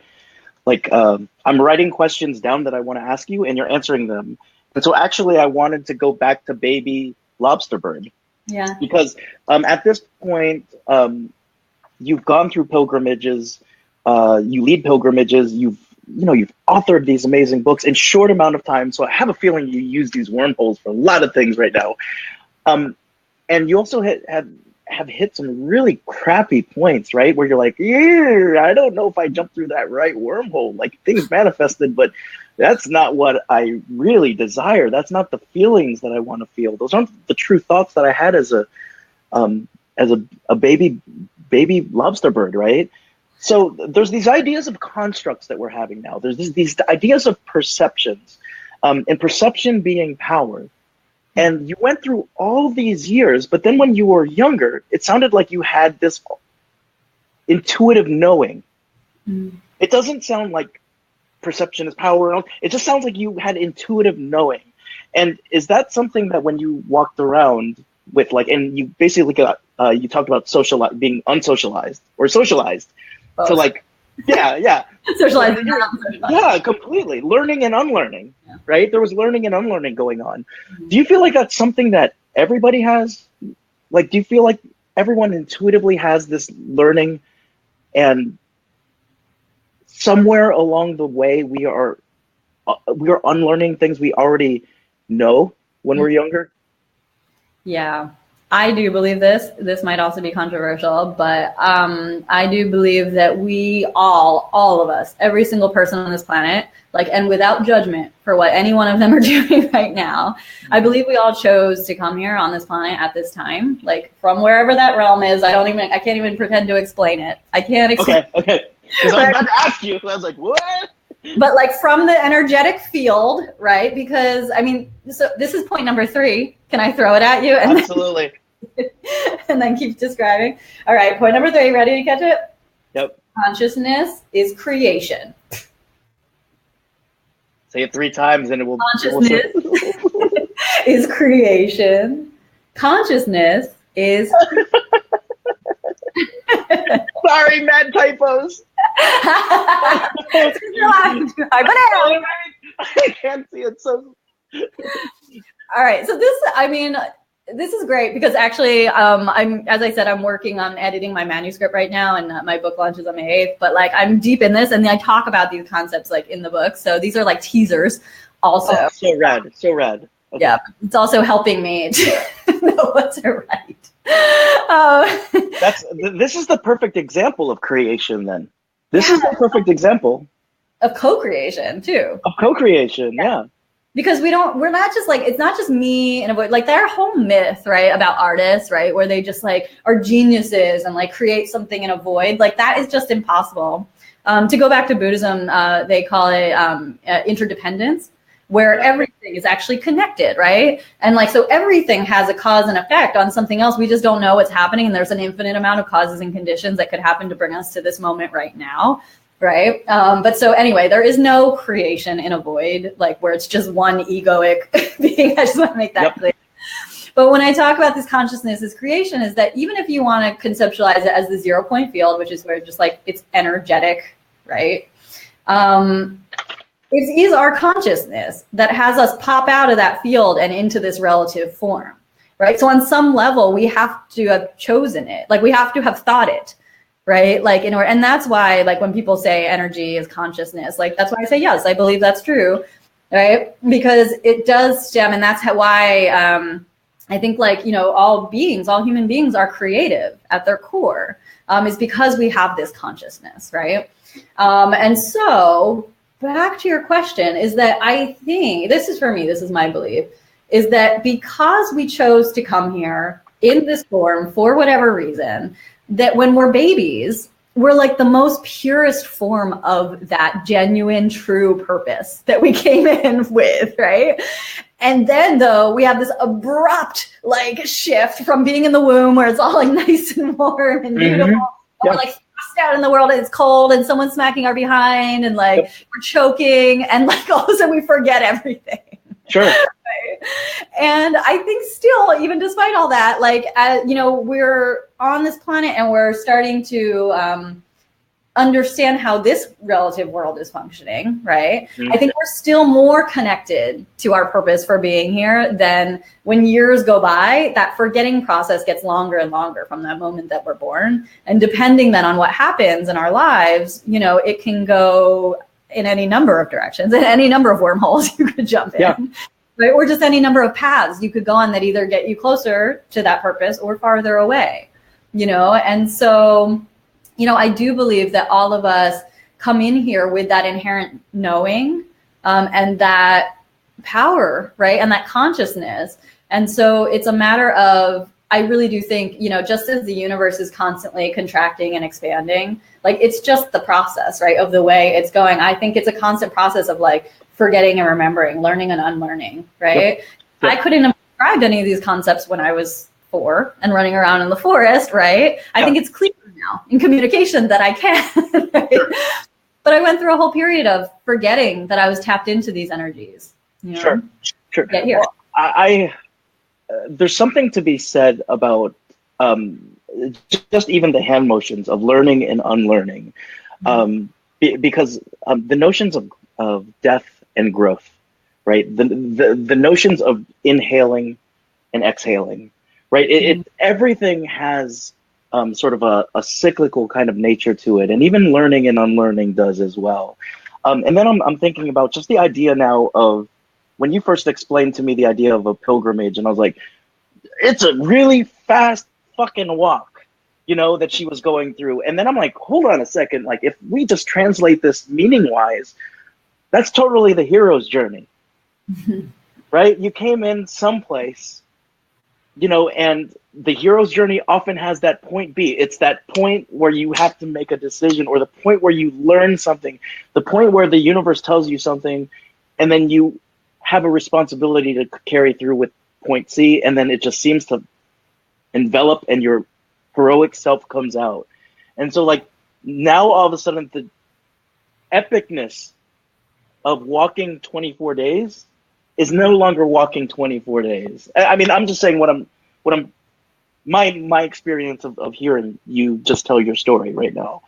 writing questions down that I want to ask you, and you're answering them. And so actually I wanted to go back to baby Lobsterbird. Yeah. Because at this point, you've gone through pilgrimages, you lead pilgrimages, you've authored these amazing books in short amount of time. So I have a feeling you use these wormholes for a lot of things right now. And you also have hit some really crappy points, right? Where you're like, I don't know if I jumped through that right wormhole. Like things manifested, but that's not what I really desire. That's not the feelings that I want to feel. Those aren't the true thoughts that I had as a baby Lobsterbird, right? So there's these ideas of constructs that we're having now. There's these ideas of perceptions, and perception being power. And you went through all these years, but then when you were younger, it sounded like you had this intuitive knowing. It doesn't sound like perception is power. It just sounds like you had intuitive knowing. And is that something that when you walked around with and you basically got, you talked about being unsocialized or socialized. Both. So Socializing. Yeah, completely. Learning and unlearning, right? There was learning and unlearning going on. Do you feel like that's something that everybody has, like, do you feel like everyone intuitively has this learning, and somewhere along the way we are unlearning things we already know when we're younger? Yeah, I do believe this. This might also be controversial, but I do believe that we all of us, every single person on this planet, like, and without judgment for what any one of them are doing right now, I believe we all chose to come here on this planet at this time, like from wherever that realm is. I can't even pretend to explain it. I can't explain. Okay. Because I was about to ask you, I was like, what? But like from the energetic field, right? Because I mean, so this is point number 3. Can I throw it at you? And Absolutely. and then keep describing. All right, point number 3. Ready to catch it? Yep. Consciousness is creation. Say it 3 times and it will. Consciousness is creation. Consciousness is. Sorry, mad typos. I can't see it. So. All right. So this is great because actually, as I said, I'm working on editing my manuscript right now, and my book launches on May 8th. But like, I'm deep in this, and I talk about these concepts like in the book. So these are like teasers, also. Oh, so rad. Okay. Yeah, it's also helping me to know what to write. This is the perfect example of creation. Then this is the perfect example of co-creation too. Of co-creation, yeah. Because we're not just like, it's not just me and a void. Like their whole myth, right, about artists, right, where they just like are geniuses and like create something in a void. Like that is just impossible. To go back to Buddhism, they call it interdependence, where everything is actually connected, right? And like, so everything has a cause and effect on something else. We just don't know what's happening. And there's an infinite amount of causes and conditions that could happen to bring us to this moment right now. Right. But so anyway, there is no creation in a void, like where it's just one egoic being. I just want to make that clear. But when I talk about this consciousness as creation, is that even if you want to conceptualize it as the 0 point field, which is where just like it's energetic, right? It is our consciousness that has us pop out of that field and into this relative form, right? So on some level, we have to have chosen it. Like we have to have thought it. Right. Like in order, and that's why, like when people say energy is consciousness, like that's why I say, yes, I believe that's true. Right. Because it does stem. And that's why I think like, you know, all human beings are creative at their core, is because we have this consciousness. Right. And so back to your question is that I think this is for me, this is my belief, is that because we chose to come here in this form for whatever reason, that when we're babies, we're like the most purest form of that genuine, true purpose that we came in with, right? And then though, we have this abrupt like shift from being in the womb where it's all like nice and warm and beautiful, we're like thrust out in the world and it's cold and someone's smacking our behind and like we're choking and like all of a sudden we forget everything. Sure. Right? And I think still, even despite all that, like, you know, we're on this planet and we're starting to understand how this relative world is functioning, right? I think we're still more connected to our purpose for being here than when years go by. That forgetting process gets longer and longer from that moment that we're born. And depending then on what happens in our lives, you know, it can go in any number of directions, in any number of wormholes you could jump in, right? Or just any number of paths you could go on that either get you closer to that purpose or farther away, you know? And so, you know, I do believe that all of us come in here with that inherent knowing and that power, right? And that consciousness. And so it's a matter of, I really do think, you know, just as the universe is constantly contracting and expanding, like it's just the process, right, of the way it's going. I think it's a constant process of like forgetting and remembering, learning and unlearning, right? Yep. I couldn't have described any of these concepts when I was 4 and running around in the forest, right? I think it's clear now in communication that I can, right? Sure. But I went through a whole period of forgetting that I was tapped into these energies. You know? Sure. Get here. Well, there's something to be said about just even the hand motions of learning and unlearning, because the notions of death and growth, right? The notions of inhaling and exhaling, right? Everything has sort of a cyclical kind of nature to it, and even learning and unlearning does as well. And then I'm thinking about just the idea now of when you first explained to me the idea of a pilgrimage, and I was like, it's a really fast fucking walk, that she was going through. And then I'm like, hold on a second, like if we just translate this meaning wise, that's totally the hero's journey, right? You came in someplace, and the hero's journey often has that point B. It's that point where you have to make a decision, or the point where you learn something, the point where the universe tells you something, and then you have a responsibility to carry through with point C, and then it just seems to envelop and your heroic self comes out. And so like now all of a sudden the epicness of walking 24 days is no longer walking 24 days. I mean, I'm just saying my experience of hearing you just tell your story right now.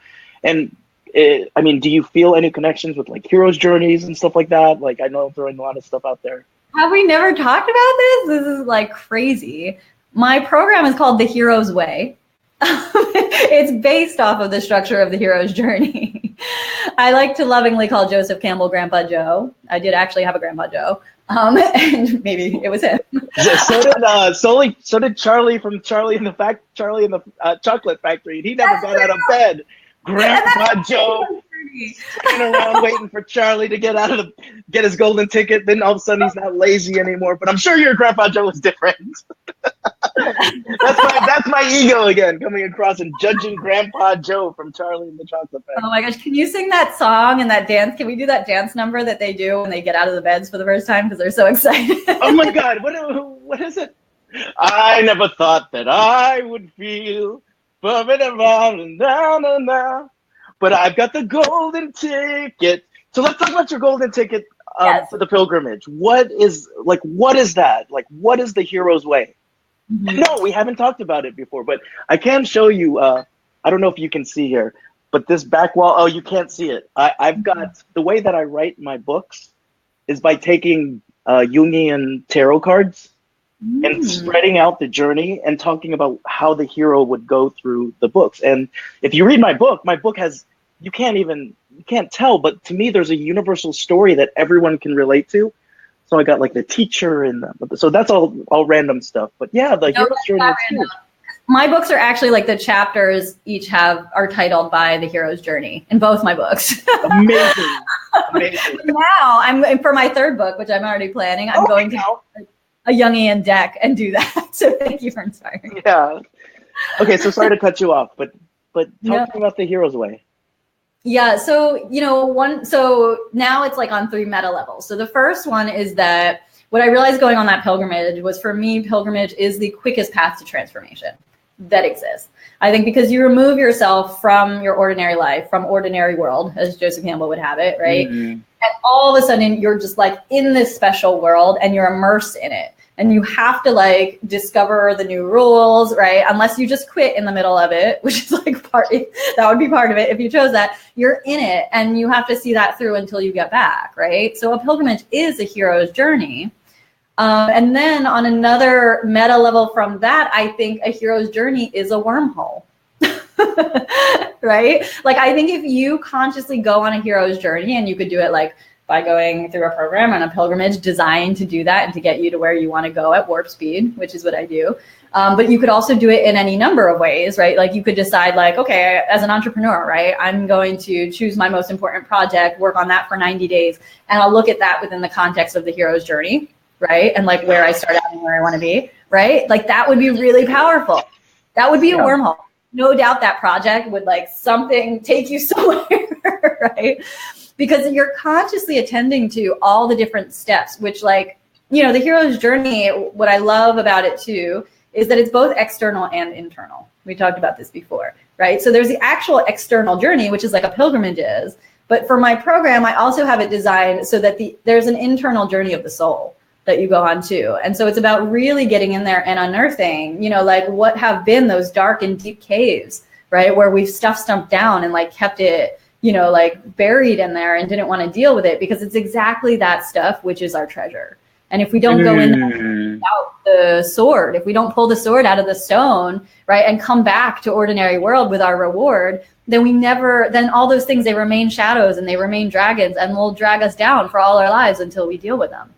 And I mean, do you feel any connections with like heroes' journeys and stuff like that? Like, I know I'm throwing a lot of stuff out there. Have we never talked about this? This is like crazy. My program is called The Hero's Way. It's based off of the structure of the hero's journey. I like to lovingly call Joseph Campbell Grandpa Joe. I did actually have a Grandpa Joe. And maybe it was him. So did Charlie from Charlie in the Chocolate Factory. He never got out of bed. Grandpa Joe sitting around waiting for Charlie to get his golden ticket. Then all of a sudden he's not lazy anymore. But I'm sure your Grandpa Joe is different. That's my ego again coming across and judging Grandpa Joe from Charlie and the Chocolate Factory. Oh my gosh, can you sing that song and that dance? Can we do that dance number that they do when they get out of the beds for the first time because they're so excited? Oh my God, what is it? I never thought that I would feel but I've got the golden ticket. So let's talk about your golden ticket Yes. for the pilgrimage. What is that? Like, what is the hero's way? Mm-hmm. No, we haven't talked about it before, but I can show you. I don't know if you can see here, but this back wall. Oh, you can't see it. I've got the way that I write my books is by taking Jungian tarot cards and spreading out the journey and talking about how the hero would go through the books. And if you read my book has, you can't tell, but to me, there's a universal story that everyone can relate to. So I got like the teacher so that's all random stuff. But yeah, the hero's journey is huge. My books are actually like the chapters are titled by the hero's journey in both my books. Amazing. Now I'm for my third book, which I'm already planning. I'm going to a Jungian deck and do that. So thank you for inspiring me. Yeah. Okay, so sorry to cut you off, but talking about the hero's way. Yeah, so so now it's like on 3 meta levels. So the first one is that what I realized going on that pilgrimage was, for me, pilgrimage is the quickest path to transformation that exists. I think because you remove yourself from your ordinary life, from ordinary world, as Joseph Campbell would have it, right? Mm-hmm. And all of a sudden you're just like in this special world and you're immersed in it. And you have to like discover the new rules, right? Unless you just quit in the middle of it, which is like that would be part of it. If you chose that, you're in it and you have to see that through until you get back, right? So a pilgrimage is a hero's journey. And then on another meta level from that, I think a hero's journey is a wormhole, right? Like, I think if you consciously go on a hero's journey, and you could do it like by going through a program on a pilgrimage designed to do that and to get you to where you want to go at warp speed, which is what I do. But you could also do it in any number of ways, right? Like you could decide like, okay, as an entrepreneur, right, I'm going to choose my most important project, work on that for 90 days. And I'll look at that within the context of the hero's journey, right? And like where I start out and where I want to be, right? Like that would be really powerful. That would be a wormhole. No doubt that project would like something take you somewhere, right? Because you're consciously attending to all the different steps, which like, the hero's journey, what I love about it too, is that it's both external and internal. We talked about this before, right? So there's the actual external journey, which is like a pilgrimage is. But for my program, I also have it designed so that there's an internal journey of the soul that you go on too. And so it's about really getting in there and unearthing, like what have been those dark and deep caves, right? Where we've stumped down and like kept it, like buried in there and didn't want to deal with it, because it's exactly that stuff which is our treasure. And if we don't go in without the sword, if we don't pull the sword out of the stone, right, and come back to ordinary world with our reward, then all those things, they remain shadows and they remain dragons and will drag us down for all our lives until we deal with them.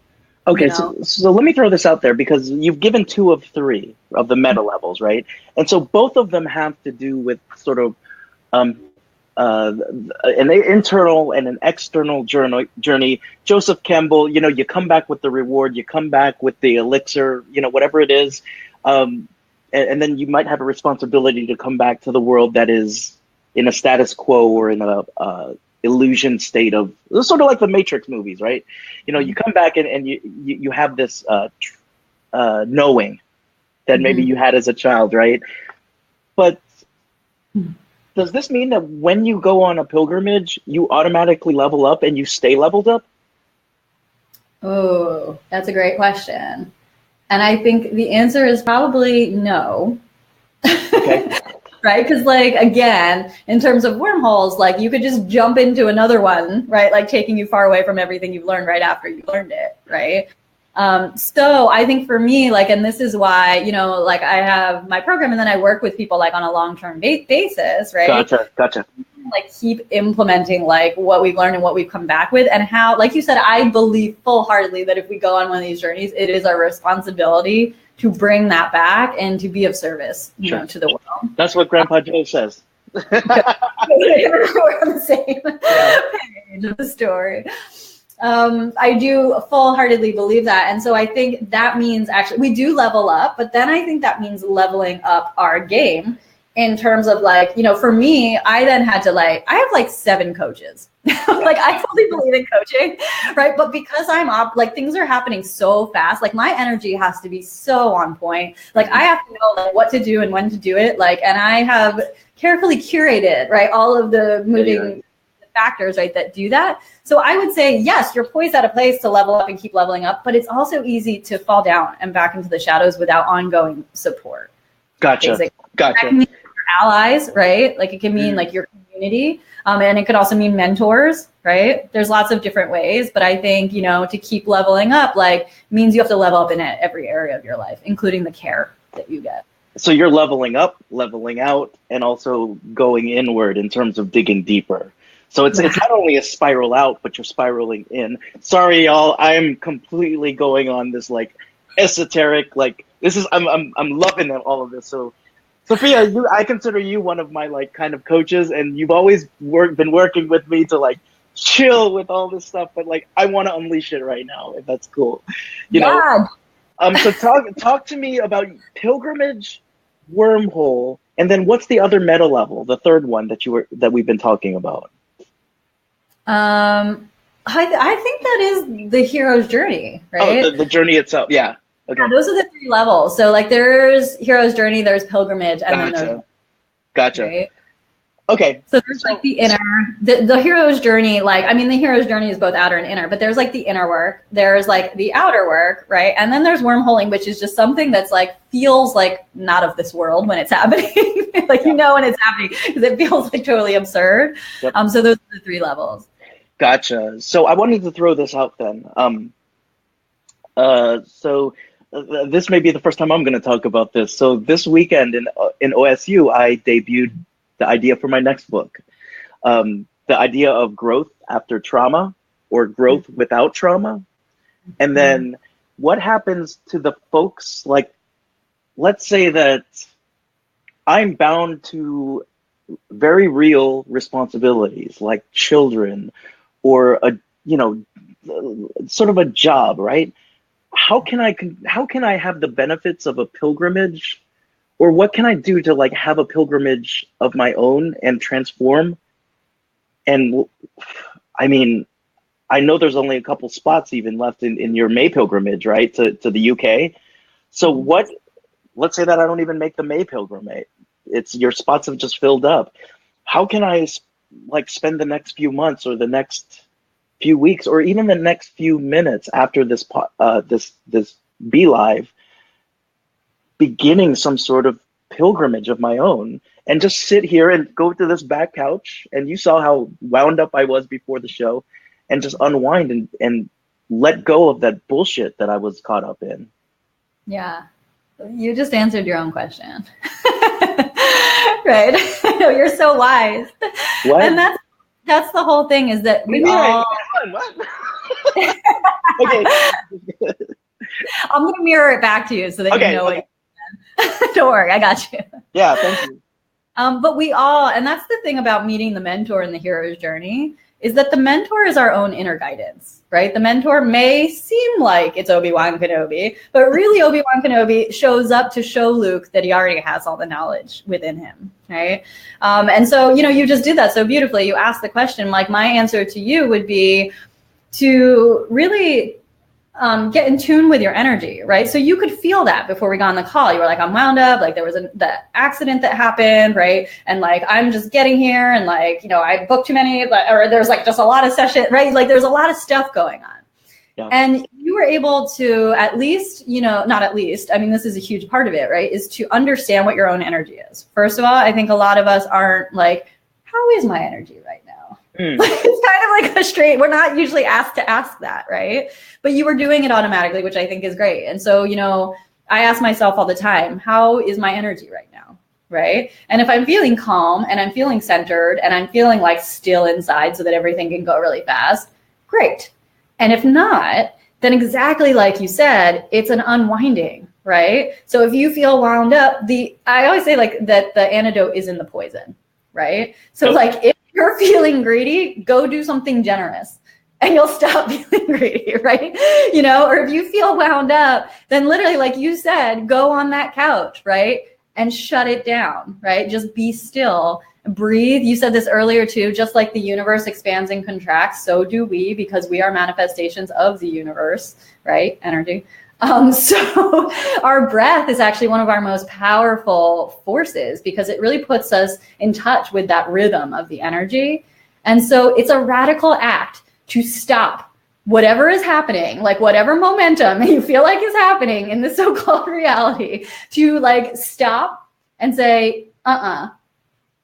Okay, so let me throw this out there, because you've given 2 of 3 of the meta levels, right? And so both of them have to do with sort of an internal and an external journey. Joseph Campbell, you come back with the reward, you come back with the elixir, whatever it is, and then you might have a responsibility to come back to the world that is in a status quo or in a illusion state of, sort of like the Matrix movies, right? You come back and you have this knowing that maybe you had as a child, right? But does this mean that when you go on a pilgrimage, you automatically level up and you stay leveled up? Oh, that's a great question. And I think the answer is probably no. Okay. Right? Because again, in terms of wormholes, you could just jump into another one, right? Taking you far away from everything you've learned right after you learned it, right? So I think for me, and this is why, I have my program and then I work with people on a long-term basis, right? Gotcha. Keep implementing what we've learned and what we've come back with, and how, like you said, I believe full-heartedly that if we go on one of these journeys, it is our responsibility to bring that back and to be of service, to the world. That's what Grandpa Joe says. We're on the same page of the story. I do full-heartedly believe that. And so I think that means actually we do level up, but then I think that means leveling up our game in terms of for me, I then had to I have 7 coaches. I fully believe in coaching, right? But because I'm up, things are happening so fast, my energy has to be so on point. I have to know what to do and when to do it. And I have carefully curated, right, all of the moving factors, right, that do that. So I would say, yes, you're poised at a place to level up and keep leveling up, but it's also easy to fall down and back into the shadows without ongoing support. Gotcha. That can mean your allies, right? It can mean your community. And it could also mean mentors, right? There's lots of different ways, but I think, to keep leveling up, means you have to level up in every area of your life, including the care that you get. So you're leveling up, leveling out, and also going inward in terms of digging deeper. So it's not only a spiral out, but you're spiraling in. Sorry, y'all, I'm completely going on this esoteric, this is, I'm loving all of this. So Sophia, I consider you one of my kind of coaches, and you've always been working with me to chill with all this stuff, but I want to unleash it right now, if that's cool. You know. So talk to me about pilgrimage, wormhole, and then what's the other meta level, the third one that we've been talking about? I think that is the hero's journey, right? Oh, the journey itself, yeah. Okay. Yeah, those are the 3 levels. So there's hero's journey, there's pilgrimage, and then there's Gotcha. Right? Okay. So there's the inner, the hero's journey, the hero's journey is both outer and inner, but there's the inner work, there's the outer work, right? And then there's wormholing, which is just something that's feels not of this world when it's happening. When it's happening, because it feels totally absurd. Yep. So those are the 3 levels. Gotcha. So I wanted to throw this out then. This may be the first time I'm going to talk about this. So this weekend in OSU, I debuted the idea for my next book, the idea of growth after trauma, or growth without trauma. And then what happens to the folks, let's say that I'm bound to very real responsibilities like children or sort of a job, right? How can I have the benefits of a pilgrimage, or what can I do to have a pilgrimage of my own and transform? And I know there's only a couple spots even left in your May pilgrimage, right, to the UK. So let's say that I don't even make the May pilgrimage. It's your spots have just filled up. How can I spend the next few months or the next few weeks or even the next few minutes after this Be Live beginning some sort of pilgrimage of my own, and just sit here and go to this back couch, and you saw how wound up I was before the show, and just unwind and let go of that bullshit that I was caught up in. Yeah. You just answered your own question. Right. I know, you're so wise. What? And that's the whole thing, is that we all What? Okay. I'm gonna mirror it back to you so that you know okay. it. Don't worry, I got you. Yeah, thank you. But we all, and that's the thing about meeting the mentor in the hero's journey, is that the mentor is our own inner guidance, right? The mentor may seem like it's Obi-Wan Kenobi, but really Obi-Wan Kenobi shows up to show Luke that he already has all the knowledge within him, right? And so, you just did that so beautifully. You asked the question, like my answer to you would be to really get in tune with your energy, right? So you could feel that before we got on the call. You were like, I'm wound up, like there was the accident that happened, right? And like, I'm just getting here and like, I booked too many, or there's like just a lot of session, right? Like there's a lot of stuff going on. Yeah. And you were able to at least, not at least, I mean, this is a huge part of it, right? Is to understand what your own energy is. First of all, I think a lot of us aren't like, how is my energy right now? It's kind of like a straight, we're not usually asked to ask that, right? But you were doing it automatically, which I think is great. And so, I ask myself all the time, how is my energy right now? Right? And if I'm feeling calm and I'm feeling centered and I'm feeling like still inside so that everything can go really fast, great. And if not, then exactly like you said, it's an unwinding, right? So if you feel wound up, I always say like that the antidote is in the poison, right? So like if you're feeling greedy, go do something generous and you'll stop feeling greedy, right? Or if you feel wound up, then literally, like you said, go on that couch, right? And shut it down, right? Just be still, breathe. You said this earlier too, just like the universe expands and contracts, so do we, because we are manifestations of the universe, right? Energy. So our breath is actually one of our most powerful forces because it really puts us in touch with that rhythm of the energy. And so it's a radical act to stop whatever is happening, like whatever momentum you feel like is happening in the so-called reality, to like stop and say,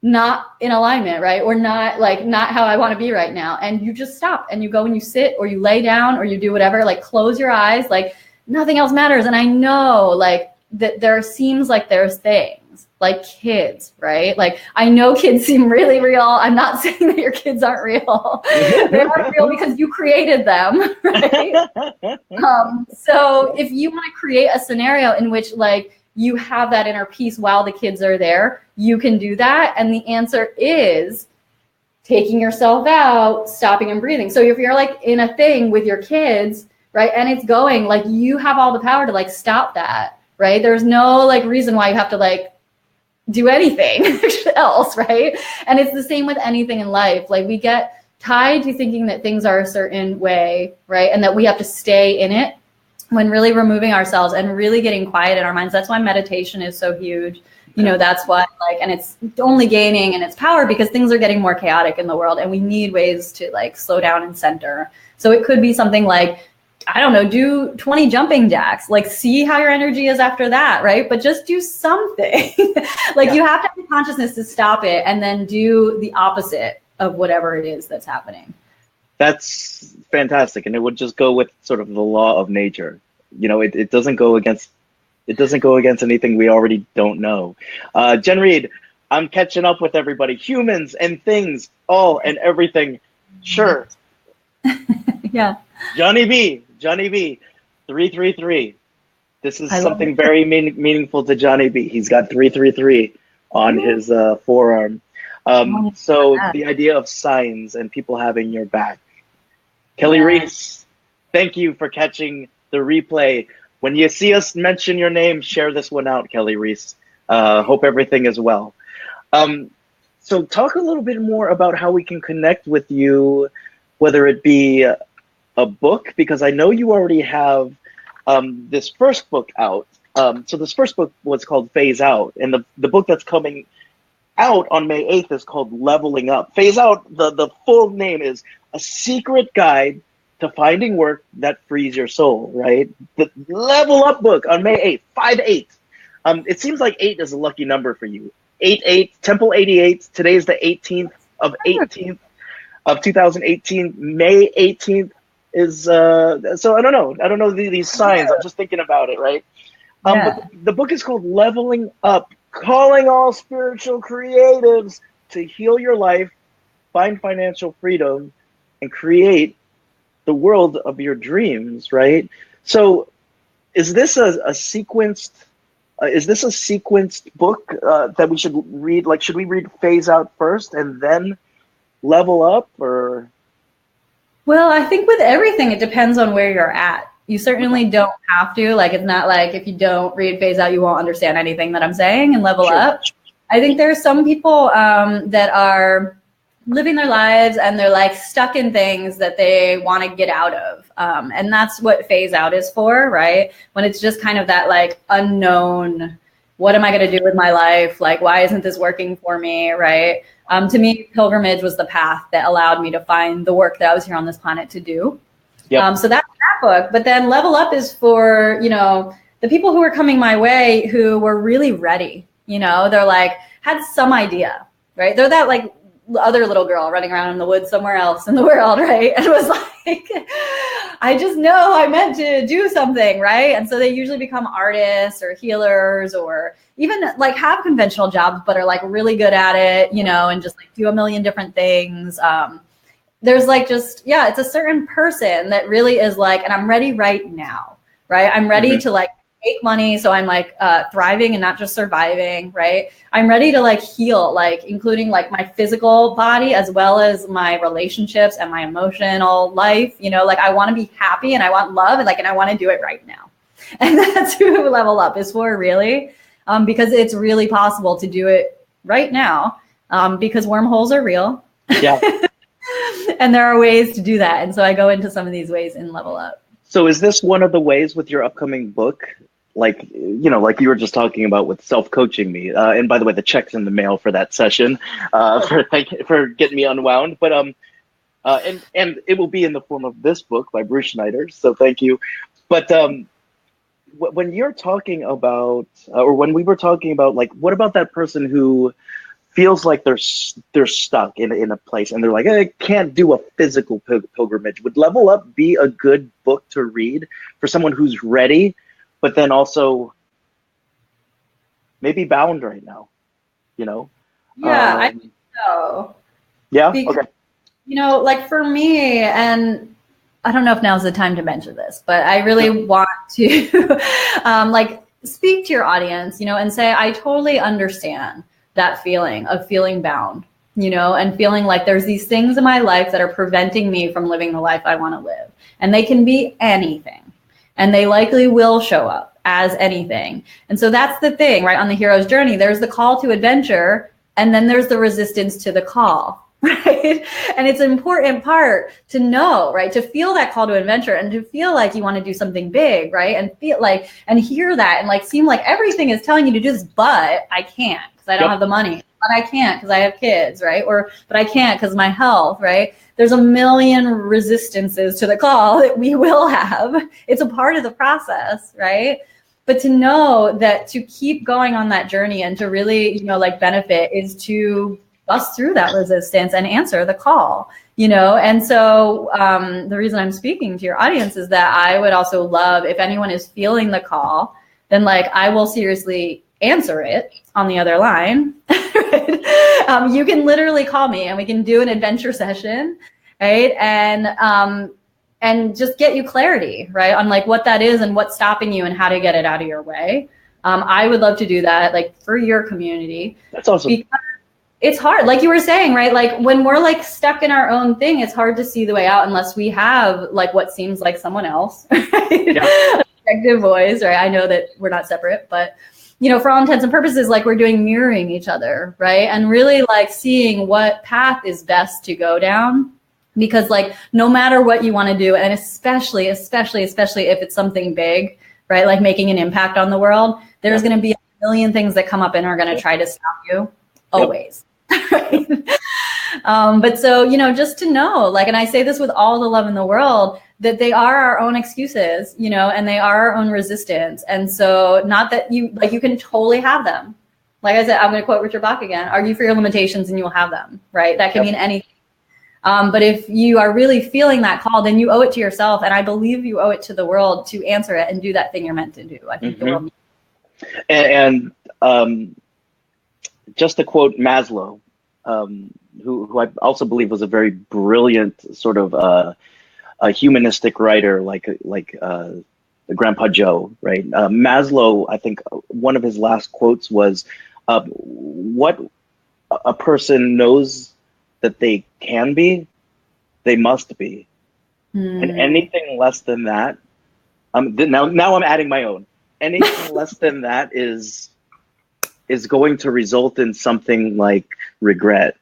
not in alignment, right? Or not how I want to be right now. And you just stop and you go and you sit or you lay down or you do whatever, like close your eyes, like nothing else matters. And I know like that there seems like there's things like kids, right? Like I know kids seem really real. I'm not saying that your kids aren't real. They aren't real because you created them, right? So if you want to create a scenario in which like you have that inner peace while the kids are there, you can do that. And the answer is taking yourself out, stopping and breathing. So if you're like in a thing with your kids, right, and it's going, like you have all the power to like stop that, right? There's no like reason why you have to like do anything else, right? And it's the same with anything in life. Like we get tied to thinking that things are a certain way, right? And that we have to stay in it, when really removing ourselves and really getting quiet in our minds. That's why meditation is so huge. That's why and it's only gaining in its power because things are getting more chaotic in the world and we need ways to like slow down and center. So it could be something like, I don't know, do 20 jumping jacks, like see how your energy is after that, right? But just do something. You have to have the consciousness to stop it and then do the opposite of whatever it is that's happening. That's fantastic. And it would just go with sort of the law of nature. It doesn't go against anything we already don't know. Jen Reed, I'm catching up with everybody. Humans and things, all and everything. Sure. Yeah. Johnny B, 333. This is something very meaningful to Johnny B. He's got 333 on his forearm. So the idea of signs and people having your back. Kelly Reese, thank you for catching the replay. When you see us mention your name, share this one out, Kelly Reese. Hope everything is well. So talk a little bit more about how we can connect with you, whether it be a book, because I know you already have this first book out. So this first book was called Phase Out, and the book that's coming out on May 8th is called Leveling Up. Phase Out, the full name is A Secret Guide to Finding Work That Frees Your Soul, right? The Level Up book on May 8th, 5-8. It seems like 8 is a lucky number for you. 8-8, Temple 88. Today's the 18th of 2018, May 18th. is so I don't know. I don't know these signs. I'm just thinking about it, right? But Yeah. the book is called Leveling Up, calling all spiritual creatives to heal your life, find financial freedom, and create the world of your dreams, right? So is this a sequenced book that we should read? Like, should we read Phase Out first and then Level Up, or? Well, I think with everything, it depends on where you're at. You Okay, certainly don't have to. Like, it's not like if you don't read Phase Out, you won't understand anything that I'm saying and level sure. up. I think there's some people that are living their lives and they're like stuck in things that they want to get out of. And that's what Phase Out is for, right? When it's just kind of that like unknown, what am I going to do with my life? Like, why isn't this working for me, right? To me, pilgrimage was the path that allowed me to find the work that I was here on this planet to do. Yep. So that's that book. But then Level Up is for, the people who are coming my way who were really ready. They're like, had some idea, right? They're that like other little girl running around in the woods somewhere else in the world, right? And was like, I just know I meant to do something, right? And so they usually become artists or healers or even like have conventional jobs, but are like really good at it, and just like do a million different things. There's like it's a certain person that really is like, and I'm ready right now, right? I'm ready to like make money. So I'm like thriving and not just surviving, right? I'm ready to like heal, like including like my physical body as well as my relationships and my emotional life. Like I want to be happy and I want love and I want to do it right now. And that's who Level Up is for, really, because it's really possible to do it right now because wormholes are real. Yeah. And there are ways to do that. And so I go into some of these ways in Level Up. So is this one of the ways with your upcoming book? Like, like you were just talking about with self-coaching me. And by the way, the check's in the mail for that session, for getting me unwound. But and it will be in the form of this book by Bruce Schneider. So thank you. But when you're talking about, or when we were talking about, like, what about that person who feels like they're stuck in a place and they're like, I can't do a physical pilgrimage. Would Level Up be a good book to read for someone who's ready, but then also maybe bound right now, Yeah, I think so. Yeah. Because, Okay. like for me, and I don't know if now's the time to mention this, but I really want to like speak to your audience, and say, I totally understand that feeling of feeling bound, and feeling like there's these things in my life that are preventing me from living the life I want to live. And they can be anything. And they likely will show up as anything. And so that's the thing, right? On the hero's journey, there's the call to adventure, and then there's the resistance to the call. Right. And it's an important part to know, right? To feel that call to adventure and to feel like you want to do something big, right? And feel like, and hear that and like seem like everything is telling you to do this, but I can't because I don't have the money, but I can't because I have kids, right? But I can't because of my health, right? There's a million resistances to the call that we will have. It's a part of the process, right? But to know that to keep going on that journey and to really, like benefit is to bust through that resistance and answer the call, And so the reason I'm speaking to your audience is that I would also love if anyone is feeling the call, then like I will seriously answer it on the other line. Right? You can literally call me and we can do an adventure session, right? And just get you clarity, right, on like what that is and what's stopping you and how to get it out of your way. I would love to do that, like for your community. That's awesome. Because it's hard, like you were saying, right? Like when we're like stuck in our own thing, it's hard to see the way out unless we have like what seems like someone else, right? Yeah. Objective voice, right? I know that we're not separate, but for all intents and purposes, like we're doing mirroring each other, right? And really like seeing what path is best to go down. Because like no matter what you want to do, and especially if it's something big, right? Like making an impact on the world, there's going to be a million things that come up and are going to try to stop you always. Right? But so, just to know, like, and I say this with all the love in the world, that they are our own excuses, and they are our own resistance. And so not that you can totally have them. Like I said, I'm going to quote Richard Bach again, argue for your limitations and you'll have them, right? That can mean anything. But if you are really feeling that call, then you owe it to yourself. And I believe you owe it to the world to answer it and do that thing you're meant to do. I think the world. And just to quote Maslow, who I also believe was a very brilliant sort of a humanistic writer, like Grandpa Joe, right? Maslow, I think one of his last quotes was, "What a person knows that they can be, they must be, and anything less than that." Now I'm adding my own. Anything less than that is going to result in something like regret,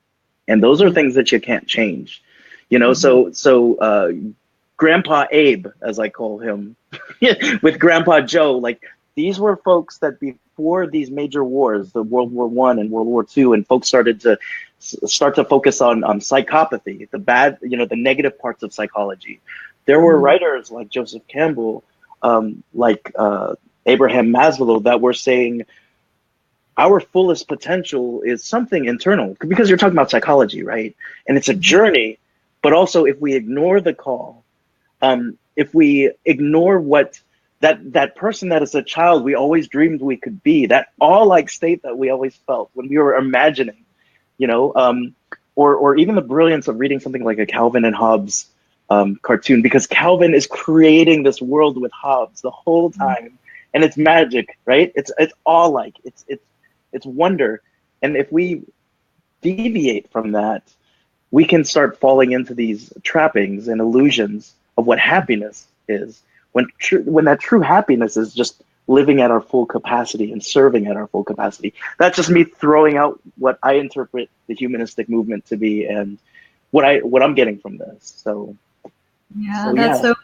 and those are things that you can't change, you know. So Grandpa Abe, as I call him, with Grandpa Joe, like these were folks that before these major wars, the World War I and World War II, and folks started to focus on psychopathy, the bad, the negative parts of psychology. There were writers like Joseph Campbell, like Abraham Maslow, that were saying our fullest potential is something internal, because you're talking about psychology, right? And it's a journey, but also if we ignore the call, if we ignore what that person that as a child we always dreamed we could be, that all-like state that we always felt when we were imagining, or even the brilliance of reading something like a Calvin and Hobbes cartoon, because Calvin is creating this world with Hobbes the whole time, and it's magic, right? It's all like it's wonder, and if we deviate from that, we can start falling into these trappings and illusions of what happiness is, when that true happiness is just living at our full capacity and serving at our full capacity. That's just me throwing out what I interpret the humanistic movement to be, and what I'm getting from this. So that's so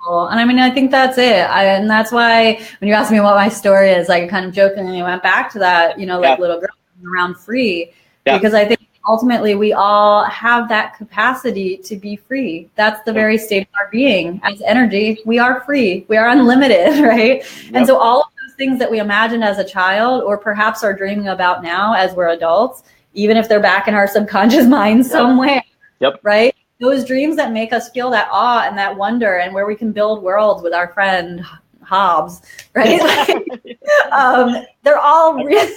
cool. And I mean, I think that's it. And that's why when you asked me what my story is, I kind of jokingly went back to that, like little girl around free, because I think ultimately we all have that capacity to be free. That's the very state of our being. As energy, we are free. We are unlimited, right? And so all of those things that we imagined as a child, or perhaps are dreaming about now as we're adults, even if they're back in our subconscious mind somewhere, right? Those dreams that make us feel that awe and that wonder, and where we can build worlds with our friend Hobbes, right? They're all really...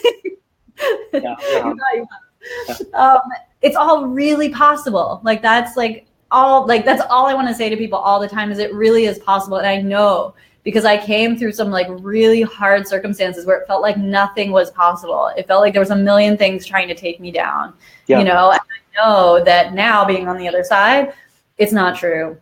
it's all really possible. That's all I want to say to people all the time, is it really is possible. And I know, because I came through some really hard circumstances where it felt like nothing was possible. It felt like there was a million things trying to take me down, and I know that now, being on the other side, it's not true.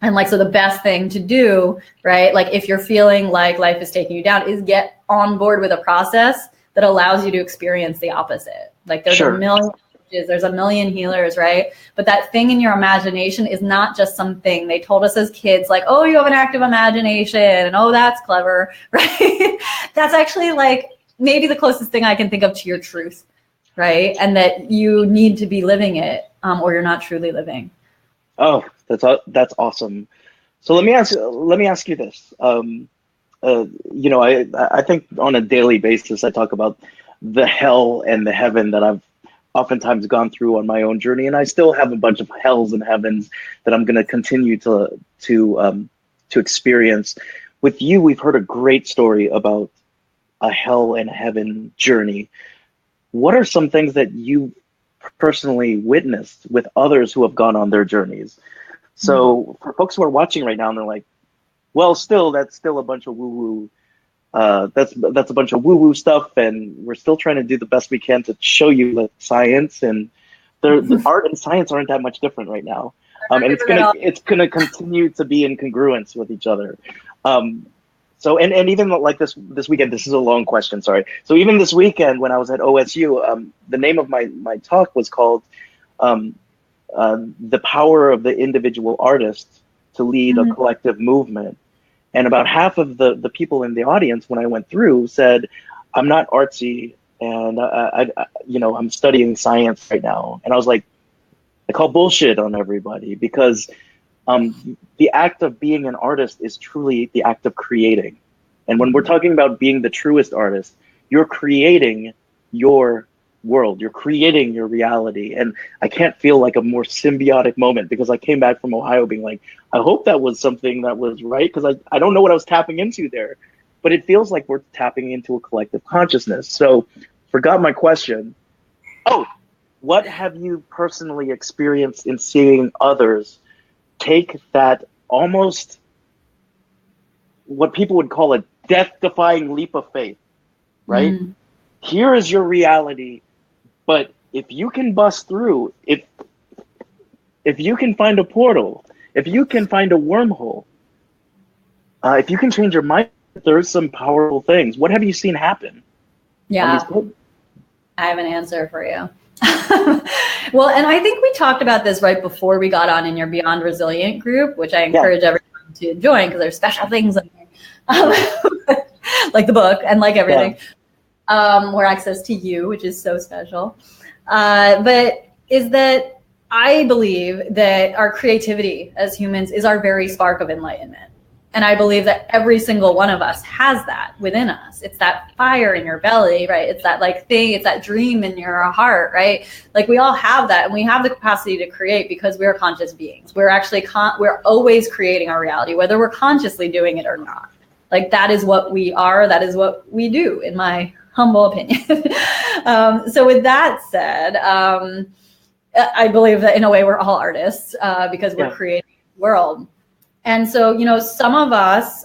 And so the best thing to do, right? If you're feeling like life is taking you down, is get on board with a process that allows you to experience the opposite. There's a million coaches, there's a million healers, right? But that thing in your imagination is not just something they told us as kids, oh, you have an active imagination, and oh, that's clever, right? That's actually maybe the closest thing I can think of to your truth, right? And that you need to be living it, or you're not truly living. Oh, that's awesome. So let me ask you this. I think on a daily basis, I talk about the hell and the heaven that I've oftentimes gone through on my own journey, and I still have a bunch of hells and heavens that I'm going to continue to experience. With you, we've heard a great story about a hell and heaven journey. What are some things that you personally witnessed with others who have gone on their journeys? So for folks who are watching right now and they're like, well, that's still a bunch of woo-woo. That's a bunch of woo-woo stuff, and we're still trying to do the best we can to show you that science and the art and science aren't that much different right now, and it's gonna continue to be in congruence with each other. So even this weekend, this is a long question, sorry. So even this weekend when I was at OSU, the name of my talk was called "The Power of the Individual Artist to Lead a Collective Movement." And about half of the people in the audience, when I went through, said, "I'm not artsy, and I'm studying science right now." And I was like, I call bullshit on everybody, because the act of being an artist is truly the act of creating. And when we're talking about being the truest artist, you're creating your world. You're creating your reality. And I can't feel like a more symbiotic moment, because I came back from Ohio being like, I hope that was something that was right, because I don't know what I was tapping into there. But it feels like we're tapping into a collective consciousness. So forgot my question. Oh, what have you personally experienced in seeing others take that almost what people would call a death-defying leap of faith, right? Here is your reality, but if you can bust through, if you can find a portal, if you can find a wormhole, if you can change your mind, there's some powerful things. What have you seen happen? Yeah, I have an answer for you. Well, and I think we talked about this right before we got on in your Beyond Resilient group, which I encourage everyone to join, because there's special things in there, like the book and like everything, more access to you, which is so special. But is that I believe that our creativity as humans is our very spark of enlightenment. And I believe that every single one of us has that within us. It's that fire in your belly, right? It's that like thing, it's that dream in your heart, right? Like we all have that, and we have the capacity to create because we are conscious beings. We're actually, we're always creating our reality, whether we're consciously doing it or not. Like that is what we are. That is what we do, in my humble opinion. So with that said, I believe that in a way we're all artists because we're creating the world. And so, you know, some of us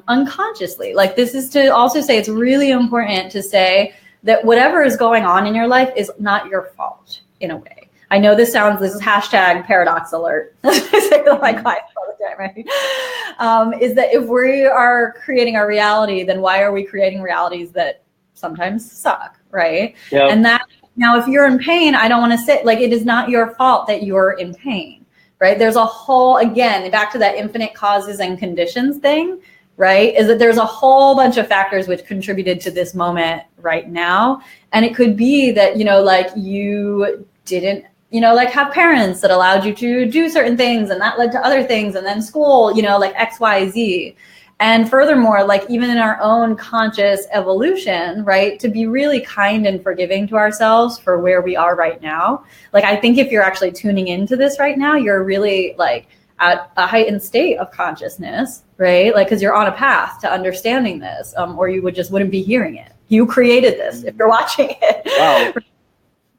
unconsciously, like this is to also say it's really important to say that whatever is going on in your life is not your fault in a way. I know this is hashtag paradox alert. I say to my clients all the time, right? Is that if we are creating our reality, then why are we creating realities that sometimes suck, right? Yep. And that now, if you're in pain, I don't want to say like it is not your fault that you're in pain. Right? There's a whole, again, back to that infinite causes and conditions thing, right? Is that there's a whole bunch of factors which contributed to this moment right now. And it could be that, you know, like you didn't, you know, like have parents that allowed you to do certain things, and that led to other things, and then school, you know, like X, Y, Z. And furthermore, like even in our own conscious evolution, right, to be really kind and forgiving to ourselves for where we are right now. Like, I think if you're actually tuning into this right now, you're really like at a heightened state of consciousness, right? Like, because you're on a path to understanding this, or you wouldn't be hearing it. You created this if you're watching it. Wow.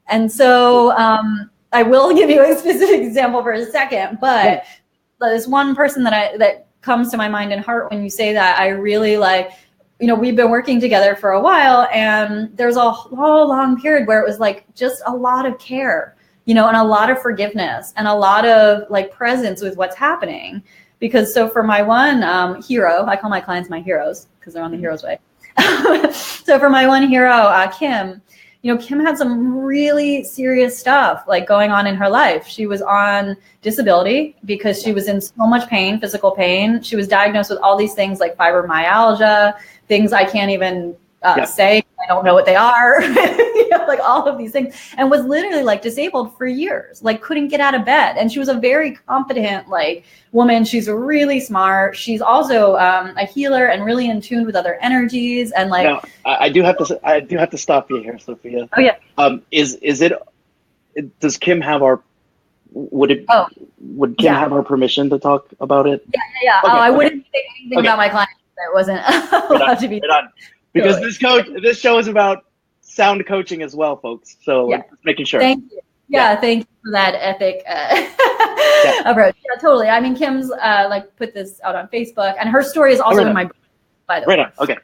And so I will give you a specific example for a second, but there's one person that comes to my mind and heart when you say that. I really like, you know, we've been working together for a while, and there's a whole long period where it was like just a lot of care, you know, and a lot of forgiveness and a lot of like presence with what's happening. Because so for my one hero, I call my clients my heroes because they're on the hero's way. So for my one hero, Kim, you know, Kim had some really serious stuff like going on in her life. She was on disability because she was in so much pain, physical pain. She was diagnosed with all these things like fibromyalgia, things I can't even say. I don't know what they are, you know, like all of these things, and was literally like disabled for years, like couldn't get out of bed. And she was a very competent like woman. She's really smart. She's also a healer and really in tune with other energies. And like, now, I do have to stop you here, Sophia. Oh yeah. Is it? Does Kim have our? Would Kim have our permission to talk about it? Yeah. Okay, I wouldn't say anything about my client that wasn't allowed to be. Because this show is about sound coaching as well, folks. So just making sure. Thank you. Thank you for that epic approach. Yeah, totally. I mean, Kim's like put this out on Facebook, and her story is also in my book, by the way. Right on. Okay.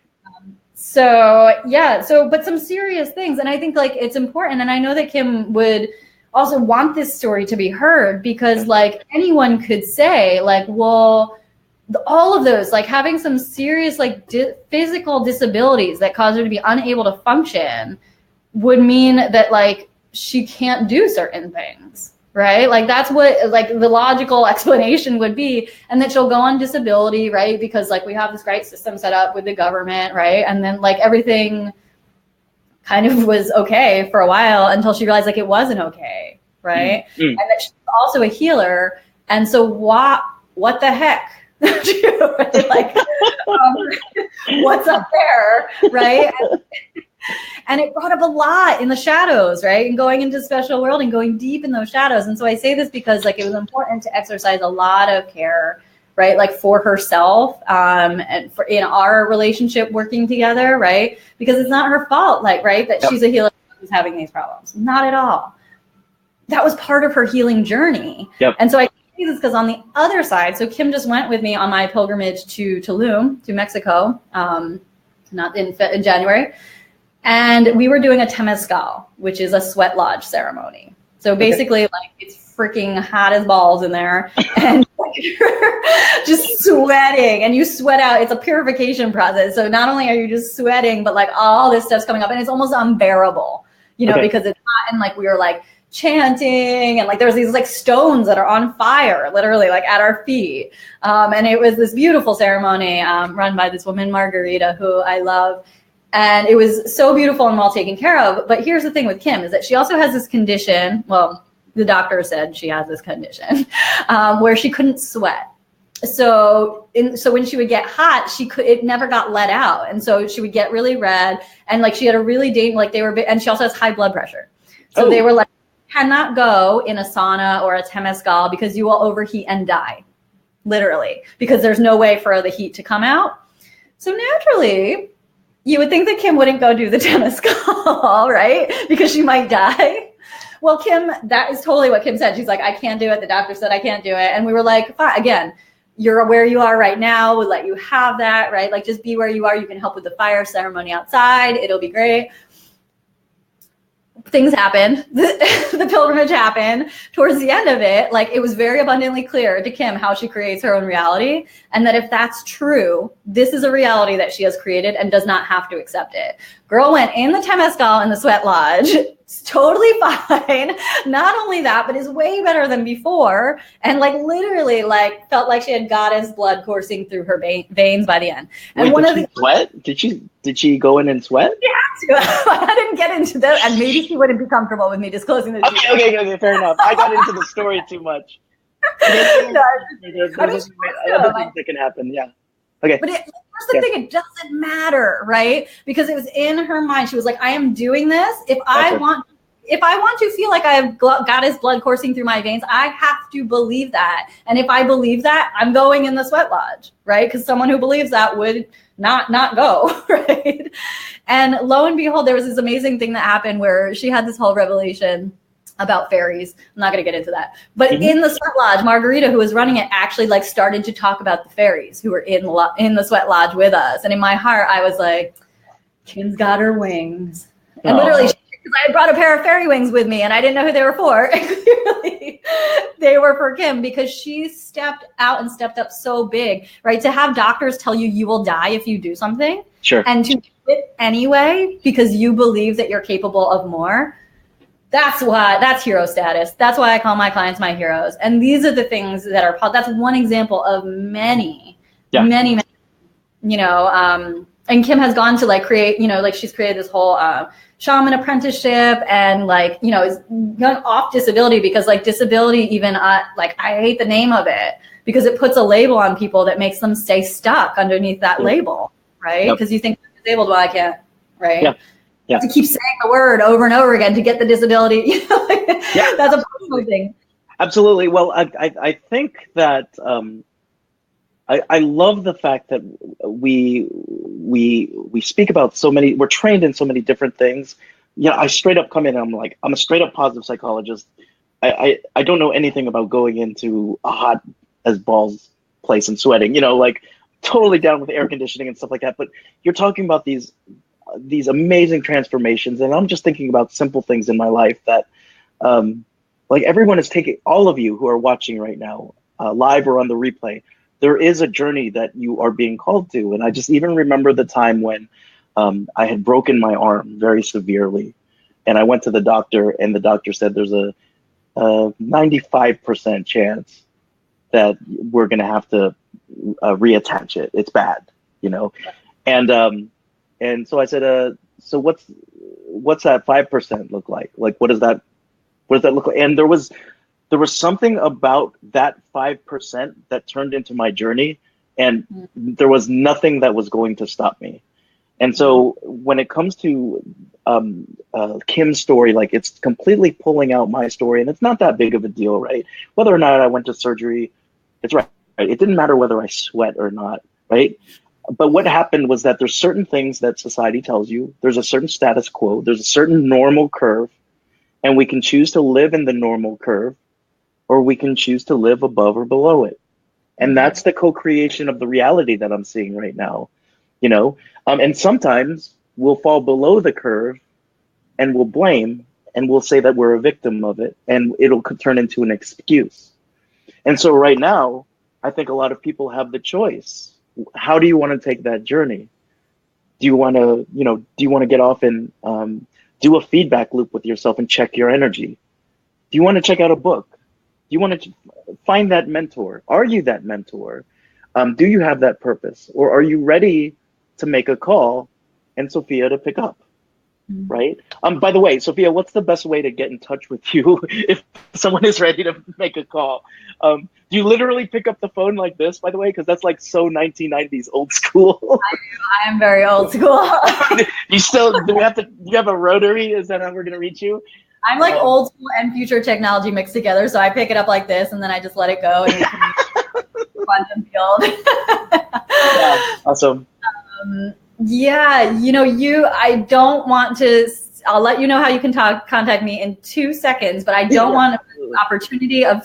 But some serious things, and I think like it's important, and I know that Kim would also want this story to be heard, because like anyone could say like, well, all of those, like having some serious like physical disabilities that cause her to be unable to function would mean that like she can't do certain things, right? Like that's what like the logical explanation would be, and that she'll go on disability, right? Because like we have this great system set up with the government, right? And then like everything kind of was okay for a while until she realized like it wasn't okay, right? Mm-hmm. And that she's also a healer, and so what the heck? Like, what's up there, right? And it brought up a lot in the shadows, right? And going into special world and going deep in those shadows. And so I say this because like it was important to exercise a lot of care, right? Like for herself, and for in our relationship working together, right? Because it's not her fault, like, right, that she's a healer who's having these problems. Not at all. That was part of her healing journey. And so I say this because on the other side, so Kim just went with me on my pilgrimage to Tulum, to Mexico, not in January. And we were doing a temazcal, which is a sweat lodge ceremony. So basically, like, it's freaking hot as balls in there, and you're just sweating, and you sweat out. It's a purification process. So not only are you just sweating, but like all this stuff's coming up, and it's almost unbearable, you know, because it's hot, and like we were like chanting, and like there's these like stones that are on fire, literally like at our feet. And it was this beautiful ceremony run by this woman, Margarita, who I love. And it was so beautiful and well taken care of. But here's the thing with Kim is that she also has this condition. Well, the doctor said she has this condition where she couldn't sweat. So when she would get hot, it never got let out. And so she would get really red. And like she had a really and she also has high blood pressure. So they were like, cannot go in a sauna or a temazcal because you will overheat and die, literally, because there's no way for the heat to come out. So naturally, you would think that Kim wouldn't go do the temazcal, right? Because she might die. Well, Kim, that is totally what Kim said. She's like, I can't do it. The doctor said I can't do it. And we were like, fine. Again, you're where you are right now. We'll let you have that, right? Like, just be where you are. You can help with the fire ceremony outside. It'll be great. Things happened. The pilgrimage happened. Towards the end of it, like, it was very abundantly clear to Kim how she creates her own reality, and that if that's true, this is a reality that she has created and does not have to accept it. Girl went in the temazcal in the sweat lodge. It's totally fine. Not only that, but is way better than before. And like literally like felt like she had goddess blood coursing through her veins by the end. And sweat? Did she go in and sweat? Yeah, I didn't get into that, and maybe she wouldn't be comfortable with me disclosing this. Okay, fair enough. I got into the story too much. There's other things that can happen, yeah. Okay. But that's the thing, it doesn't matter, right? Because it was in her mind. She was like, I am doing this. If I want to feel like I have goddess blood coursing through my veins, I have to believe that. And if I believe that, I'm going in the sweat lodge, right? Because someone who believes that would not go, right? And lo and behold, there was this amazing thing that happened where she had this whole revelation about fairies. I'm not going to get into that. But in the sweat lodge, Margarita, who was running it, actually like started to talk about the fairies who were in the sweat lodge with us. And in my heart, I was like, Kim's got her wings. And literally, because I had brought a pair of fairy wings with me and I didn't know who they were for. And clearly, they were for Kim, because she stepped out and stepped up so big, right? To have doctors tell you you will die if you do something. Sure. And to do it anyway because you believe that you're capable of more. That's hero status. That's why I call my clients my heroes. And these are the things that are, that's one example of many, many, you know, and Kim has gone to like create, you know, like she's created this whole shaman apprenticeship, and like, you know, is gone off disability because like disability even, like I hate the name of it because it puts a label on people that makes them stay stuck underneath that label, right? Because you think I'm disabled, well, I can't, right? Yeah. To keep saying the word over and over again to get the disability. You know? That's a personal thing. Absolutely. Well, I think that I love the fact that we speak about so many. We're trained in so many different things. You know, I straight up come in and I'm like, I'm a straight up positive psychologist. I don't know anything about going into a hot as balls place and sweating. You know, like totally down with air conditioning and stuff like that. But you're talking about these amazing transformations, and I'm just thinking about simple things in my life that like everyone is taking, all of you who are watching right now, live or on the replay, there is a journey that you are being called to. And I just even remember the time when I had broken my arm very severely, and I went to the doctor, and the doctor said there's a 95% chance that we're going to have to reattach it. It's bad, you know? And so I said, so what's that 5% look like? Like, what does that look like? And there was something about that 5% that turned into my journey, and there was nothing that was going to stop me. And so when it comes to Kim's story, like it's completely pulling out my story, and it's not that big of a deal, right? Whether or not I went to surgery, it's right. It didn't matter whether I sweat or not, right? But what happened was that there's certain things that society tells you. There's a certain status quo. There's a certain normal curve, and we can choose to live in the normal curve, or we can choose to live above or below it. And that's the co-creation of the reality that I'm seeing right now, you know? And sometimes we'll fall below the curve and we'll blame and we'll say that we're a victim of it, and it'll turn into an excuse. And so right now, I think a lot of people have the choice. How do you want to take that journey? Do you want to, do you want to get off and do a feedback loop with yourself and check your energy? Do you want to check out a book? Do you want to find that mentor? Are you that mentor? Do you have that purpose? Or are you ready to make a call and Sophia to pick up? Right? By the way, Sophia, what's the best way to get in touch with you if someone is ready to make a call? Do you literally pick up the phone like this, by the way? Because that's like so 1990s old school. I am very old school. Do you have a rotary? Is that how we're going to reach you? I'm like old school and future technology mixed together. So I pick it up like this and then I just let it go. And quantum field. Yeah, awesome. Yeah, I don't want to, I'll let you know how you can contact me in 2 seconds, but I don't want an opportunity of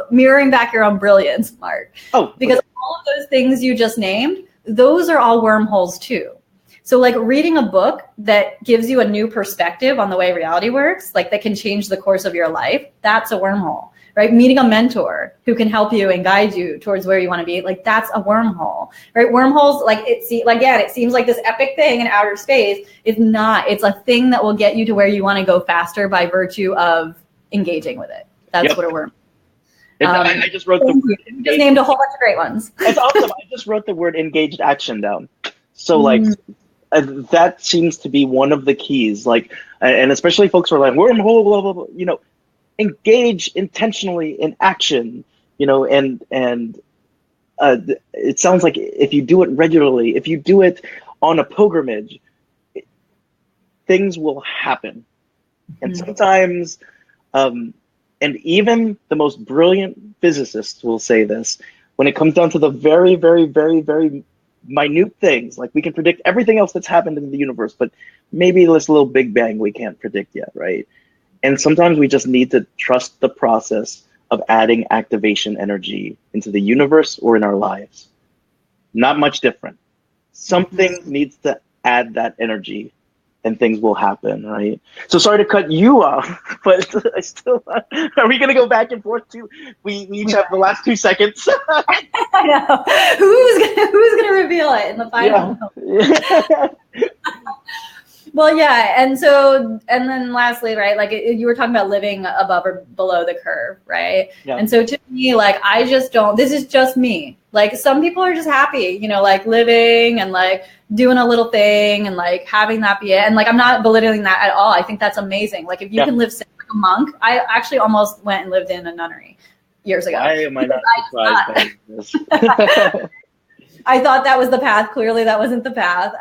mirroring back your own brilliance, Mark. Because all of those things you just named, those are all wormholes too. So like reading a book that gives you a new perspective on the way reality works, like that can change the course of your life, that's a wormhole. Right? Meeting a mentor who can help you and guide you towards where you want to be. Like that's a wormhole, right? Wormholes, it seems like this epic thing in outer space. It's not. It's a thing that will get you to where you want to go faster by virtue of engaging with it. That's what a wormhole. I just wrote you just named a whole bunch of great ones. That's awesome. I just wrote the word engaged action down. So that seems to be one of the keys. Like, and especially folks who are like wormhole, blah blah blah. Engage intentionally in action, and it sounds like if you do it regularly, if you do it on a pilgrimage, things will happen. And sometimes, and even the most brilliant physicists will say this, when it comes down to the very, very, very, very minute things, like we can predict everything else that's happened in the universe, but maybe this little Big Bang we can't predict yet, right? And sometimes we just need to trust the process of adding activation energy into the universe or in our lives. Not much different. Something needs to add that energy and things will happen, right? So sorry to cut you off, but I still, are we going to go back and forth too? We each have the last 2 seconds. I know. Who's gonna reveal it in the final? Yeah. Well, yeah, and then lastly, right, like you were talking about living above or below the curve, right? Yeah. And so to me, like I just don't. This is just me. Like some people are just happy, like living and like doing a little thing and like having that be it. And like I'm not belittling that at all. I think that's amazing. Like if you can live like a monk, I actually almost went and lived in a nunnery years ago. Why am I not surprised by this? I thought that was the path. Clearly that wasn't the path.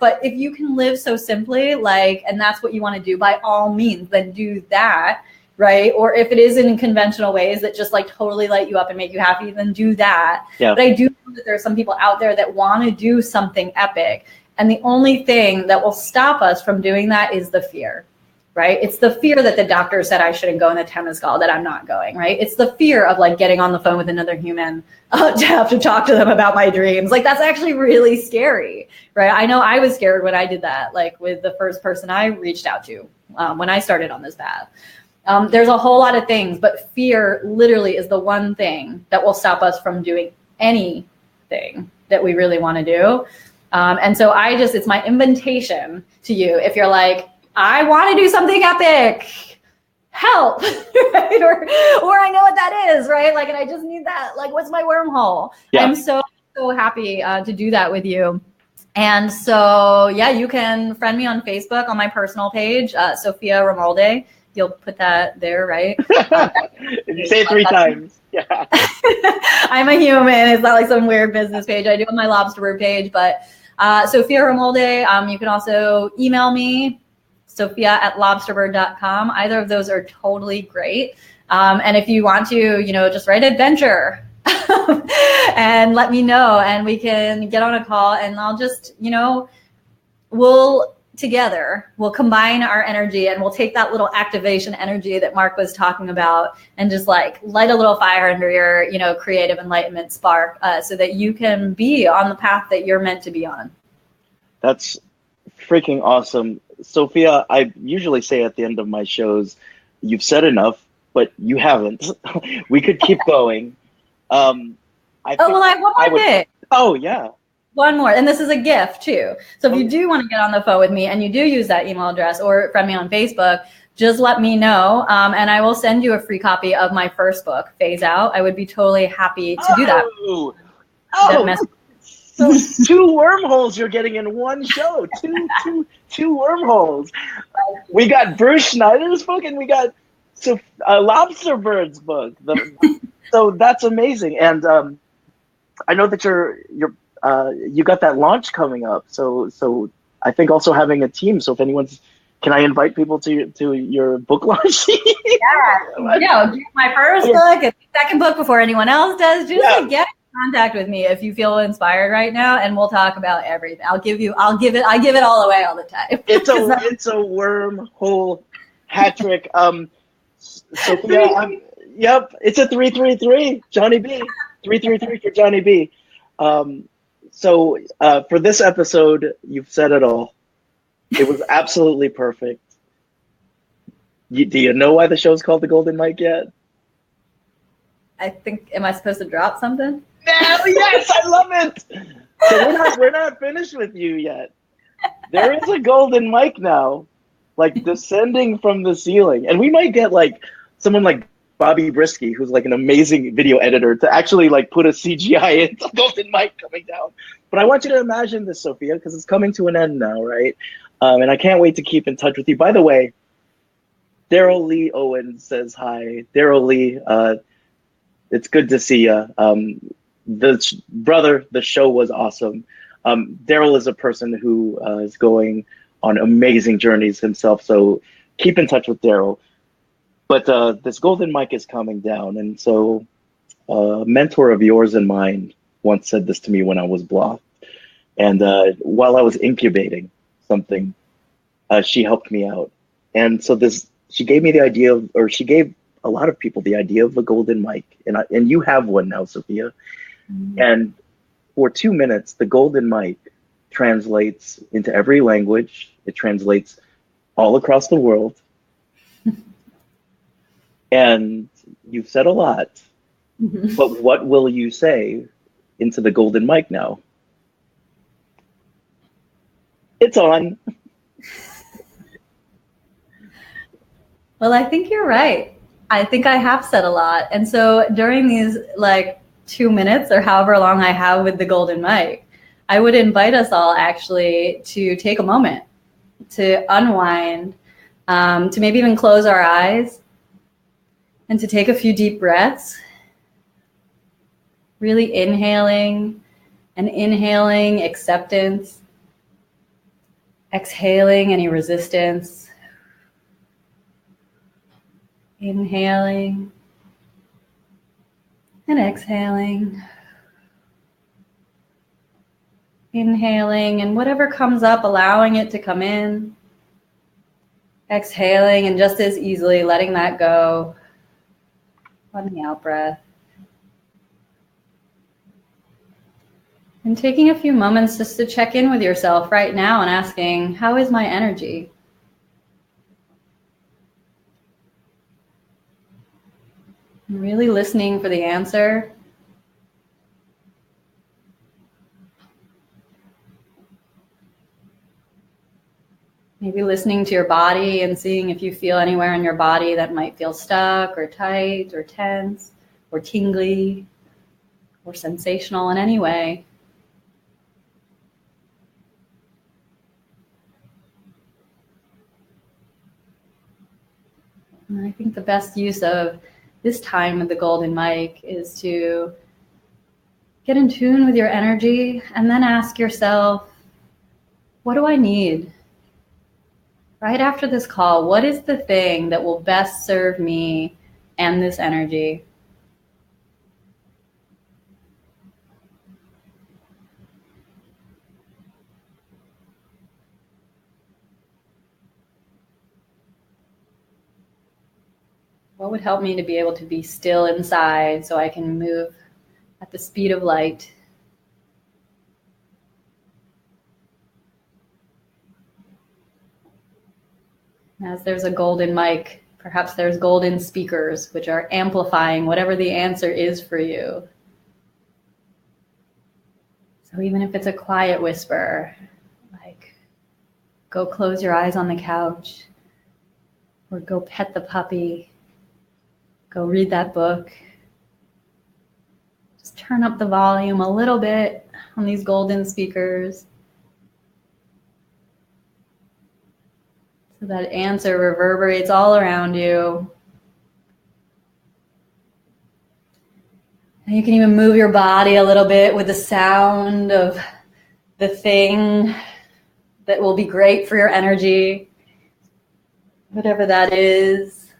But if you can live so simply, and that's what you want to do, by all means, then do that, right? Or if it is in conventional ways that just like totally light you up and make you happy, then do that. Yeah. But I do know that there are some people out there that want to do something epic. And the only thing that will stop us from doing that is the fear. Right? It's the fear that the doctor said I shouldn't go in the Temescal that I'm not going, right? It's the fear of like getting on the phone with another human to have to talk to them about my dreams. Like that's actually really scary, right? I know I was scared when I did that, like with the first person I reached out to when I started on this path. There's a whole lot of things, but fear literally is the one thing that will stop us from doing anything that we really want to do. And so it's my invitation to you. If you're like, I want to do something epic, help, right? Or I know what that is, right? Like, and I just need that. Like, what's my wormhole? Yeah. I'm so happy to do that with you. And so, yeah, you can friend me on Facebook on my personal page, Sophia Remolde. You'll put that there, right? If you say it 3 times. Yeah. I'm a human. It's not like some weird business page. I do on my Lobsterbird page, but Sophia Remolde. You can also email me, sophia@lobsterbird.com. Either of those are totally great. And if you want to, just write adventure and let me know, and we can get on a call, and I'll just, we'll combine our energy, and we'll take that little activation energy that Mark was talking about and just like light a little fire under your, creative enlightenment spark, so that you can be on the path that you're meant to be on. That's freaking awesome. Sophia, I usually say at the end of my shows, you've said enough, but you haven't. We could keep going. I have one more bit. Oh, yeah. One more, and this is a gift too. So if you do want to get on the phone with me and you do use that email address or friend me on Facebook, just let me know, and I will send you a free copy of my first book, Phase Out. I would be totally happy to do that. So 2 wormholes you're getting in one show. Two wormholes. We got Bruce Schneider's book, and we got Lobsterbird's book. So that's amazing. And I know that you got that launch coming up. So I think also having a team. So if anyone's, can I invite people to your book launch? Yeah, my first book and second book before anyone else does. Just get in contact with me if you feel inspired right now, and we'll talk about everything. I give it all away all the time. It's a wormhole hat trick. Sophia, yep, it's a 333, Johnny B. 333 for Johnny B. So for this episode, you've said it all. It was absolutely perfect. Do you know why the show's called The Golden Mike yet? I think, am I supposed to drop something? No, yes, I love it. So we're not finished with you yet. There is a golden mic now, like descending from the ceiling, and we might get like someone like Bobby Brisky, who's like an amazing video editor, to actually like put a CGI into golden mic coming down. But I want you to imagine this, Sophia, because it's coming to an end now, right? And I can't wait to keep in touch with you. By the way, Daryl Lee Owens says hi. Daryl Lee, it's good to see you. The show was awesome. Daryl is a person who is going on amazing journeys himself, so keep in touch with Daryl. But this golden mic is coming down, and so a mentor of yours and mine once said this to me when I was blocked. And while I was incubating something, she helped me out. And so she gave me the idea she gave a lot of people the idea of a golden mic, and you have one now, Sophia. Mm-hmm. And for 2 minutes, the golden mic translates into every language. It translates all across the world. And you've said a lot, mm-hmm. But what will you say into the golden mic now? It's on. Well, I think you're right. I think I have said a lot. And so during these 2 minutes or however long I have with the golden mic, I would invite us all actually to take a moment to unwind, to maybe even close our eyes and to take a few deep breaths, really inhaling acceptance, exhaling any resistance, inhaling and exhaling. Inhaling, and whatever comes up, allowing it to come in. Exhaling, and just as easily letting that go on the out breath. And taking a few moments just to check in with yourself right now and asking, how is my energy? And really listening for the answer. Maybe listening to your body and seeing if you feel anywhere in your body that might feel stuck or tight or tense or tingly or sensational in any way. And I think the best use of this time with the golden mic is to get in tune with your energy and then ask yourself, what do I need? Right after this call, what is the thing that will best serve me and this energy? What would help me to be able to be still inside so I can move at the speed of light? As there's a golden mic, perhaps there's golden speakers, which are amplifying whatever the answer is for you. So even if it's a quiet whisper, like go close your eyes on the couch, or go pet the puppy, go read that book. Just turn up the volume a little bit on these golden speakers, so that answer reverberates all around you. And you can even move your body a little bit with the sound of the thing that will be great for your energy. Whatever that is,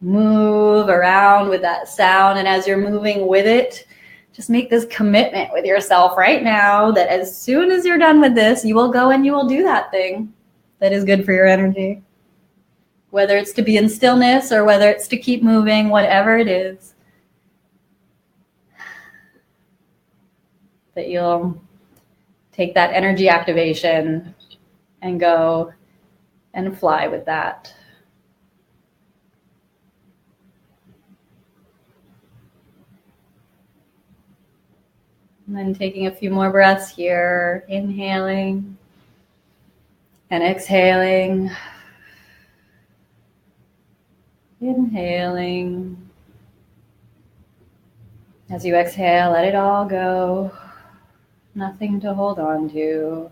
move around with that sound. And as you're moving with it, just make this commitment with yourself right now that as soon as you're done with this, you will go and you will do that thing that is good for your energy. Whether it's to be in stillness or whether it's to keep moving, whatever it is, that you'll take that energy activation and go and fly with that. And then taking a few more breaths here, inhaling and exhaling. Inhaling. As you exhale, let it all go. Nothing to hold on to.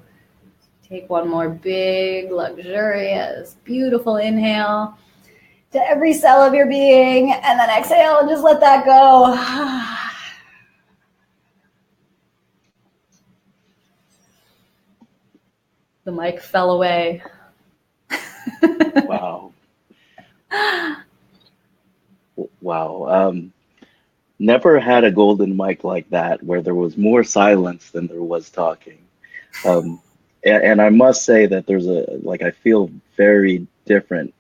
Take one more big, luxurious, beautiful inhale to every cell of your being, and then exhale and just let that go. The mic fell away. Wow. Wow. Never had a golden mic like that where there was more silence than there was talking. And I must say that I feel very different.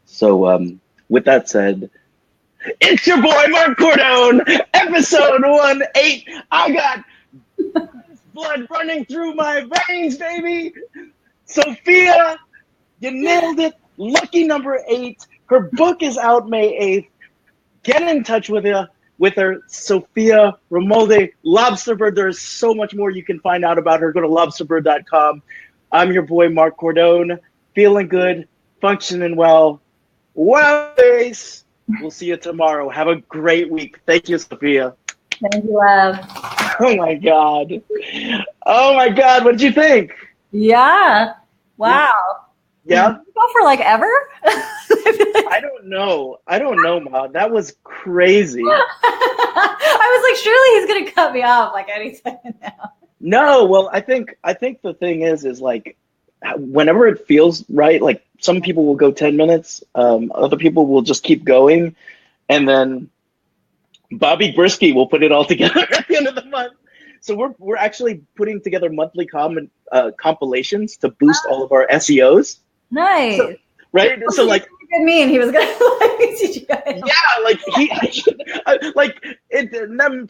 So with that said, it's your boy Mark Cordone, episode 18. I got blood running through my veins, baby. Sophia, you nailed it. Lucky number 8. Her book is out May 8th. Get in touch with her, Sophia Remolde, Lobsterbird. There's so much more you can find out about her. Go to lobsterbird.com. I'm your boy, Mark Cordone. Feeling good, functioning well. Peace. We'll see you tomorrow. Have a great week. Thank you, Sophia. Thank you, love. Oh, my God. Oh, my God. What did you think? Yeah. Wow. Yeah? Did you go for like ever? I don't know, Ma. That was crazy. I was like, surely he's gonna cut me off like any second now. No, well, I think the thing is like whenever it feels right, like some people will go 10 minutes, other people will just keep going, and then Bobby Brisky will put it all together at the end of the month. So we're actually putting together monthly compilations to boost all of our SEOs. Nice. So, right? So like good mean he was gonna like teach you guys. Yeah, like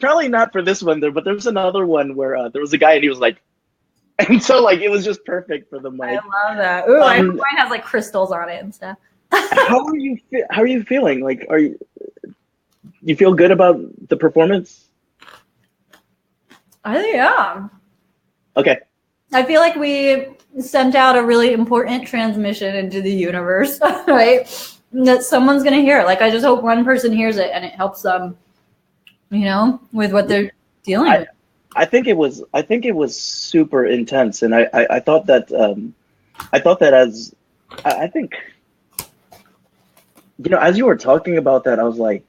probably not for this one there, but there's another one where there was a guy and he was like, and so like it was just perfect for the mic. I love that. Ooh, I hope mine has like crystals on it and stuff. How are you feeling? Like, you feel good about the performance? I think yeah. Okay. I feel like we sent out a really important transmission into the universe, right? That someone's going to hear. Like, I just hope one person hears it and it helps them, with what they're dealing with. I think it was super intense. And I thought that, as you were talking about that, I was like,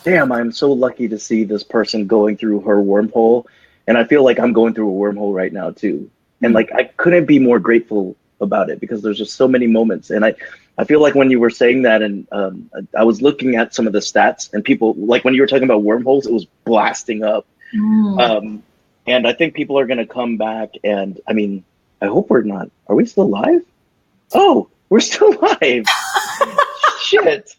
damn, I'm so lucky to see this person going through her wormhole. And I feel like I'm going through a wormhole right now too. And like, I couldn't be more grateful about it because there's just so many moments. And I feel like when you were saying that, and I was looking at some of the stats, and people, like when you were talking about wormholes, it was blasting up. And I think people are going to come back, and I mean, I hope we're not. Are we still live? Oh, we're still live. Shit.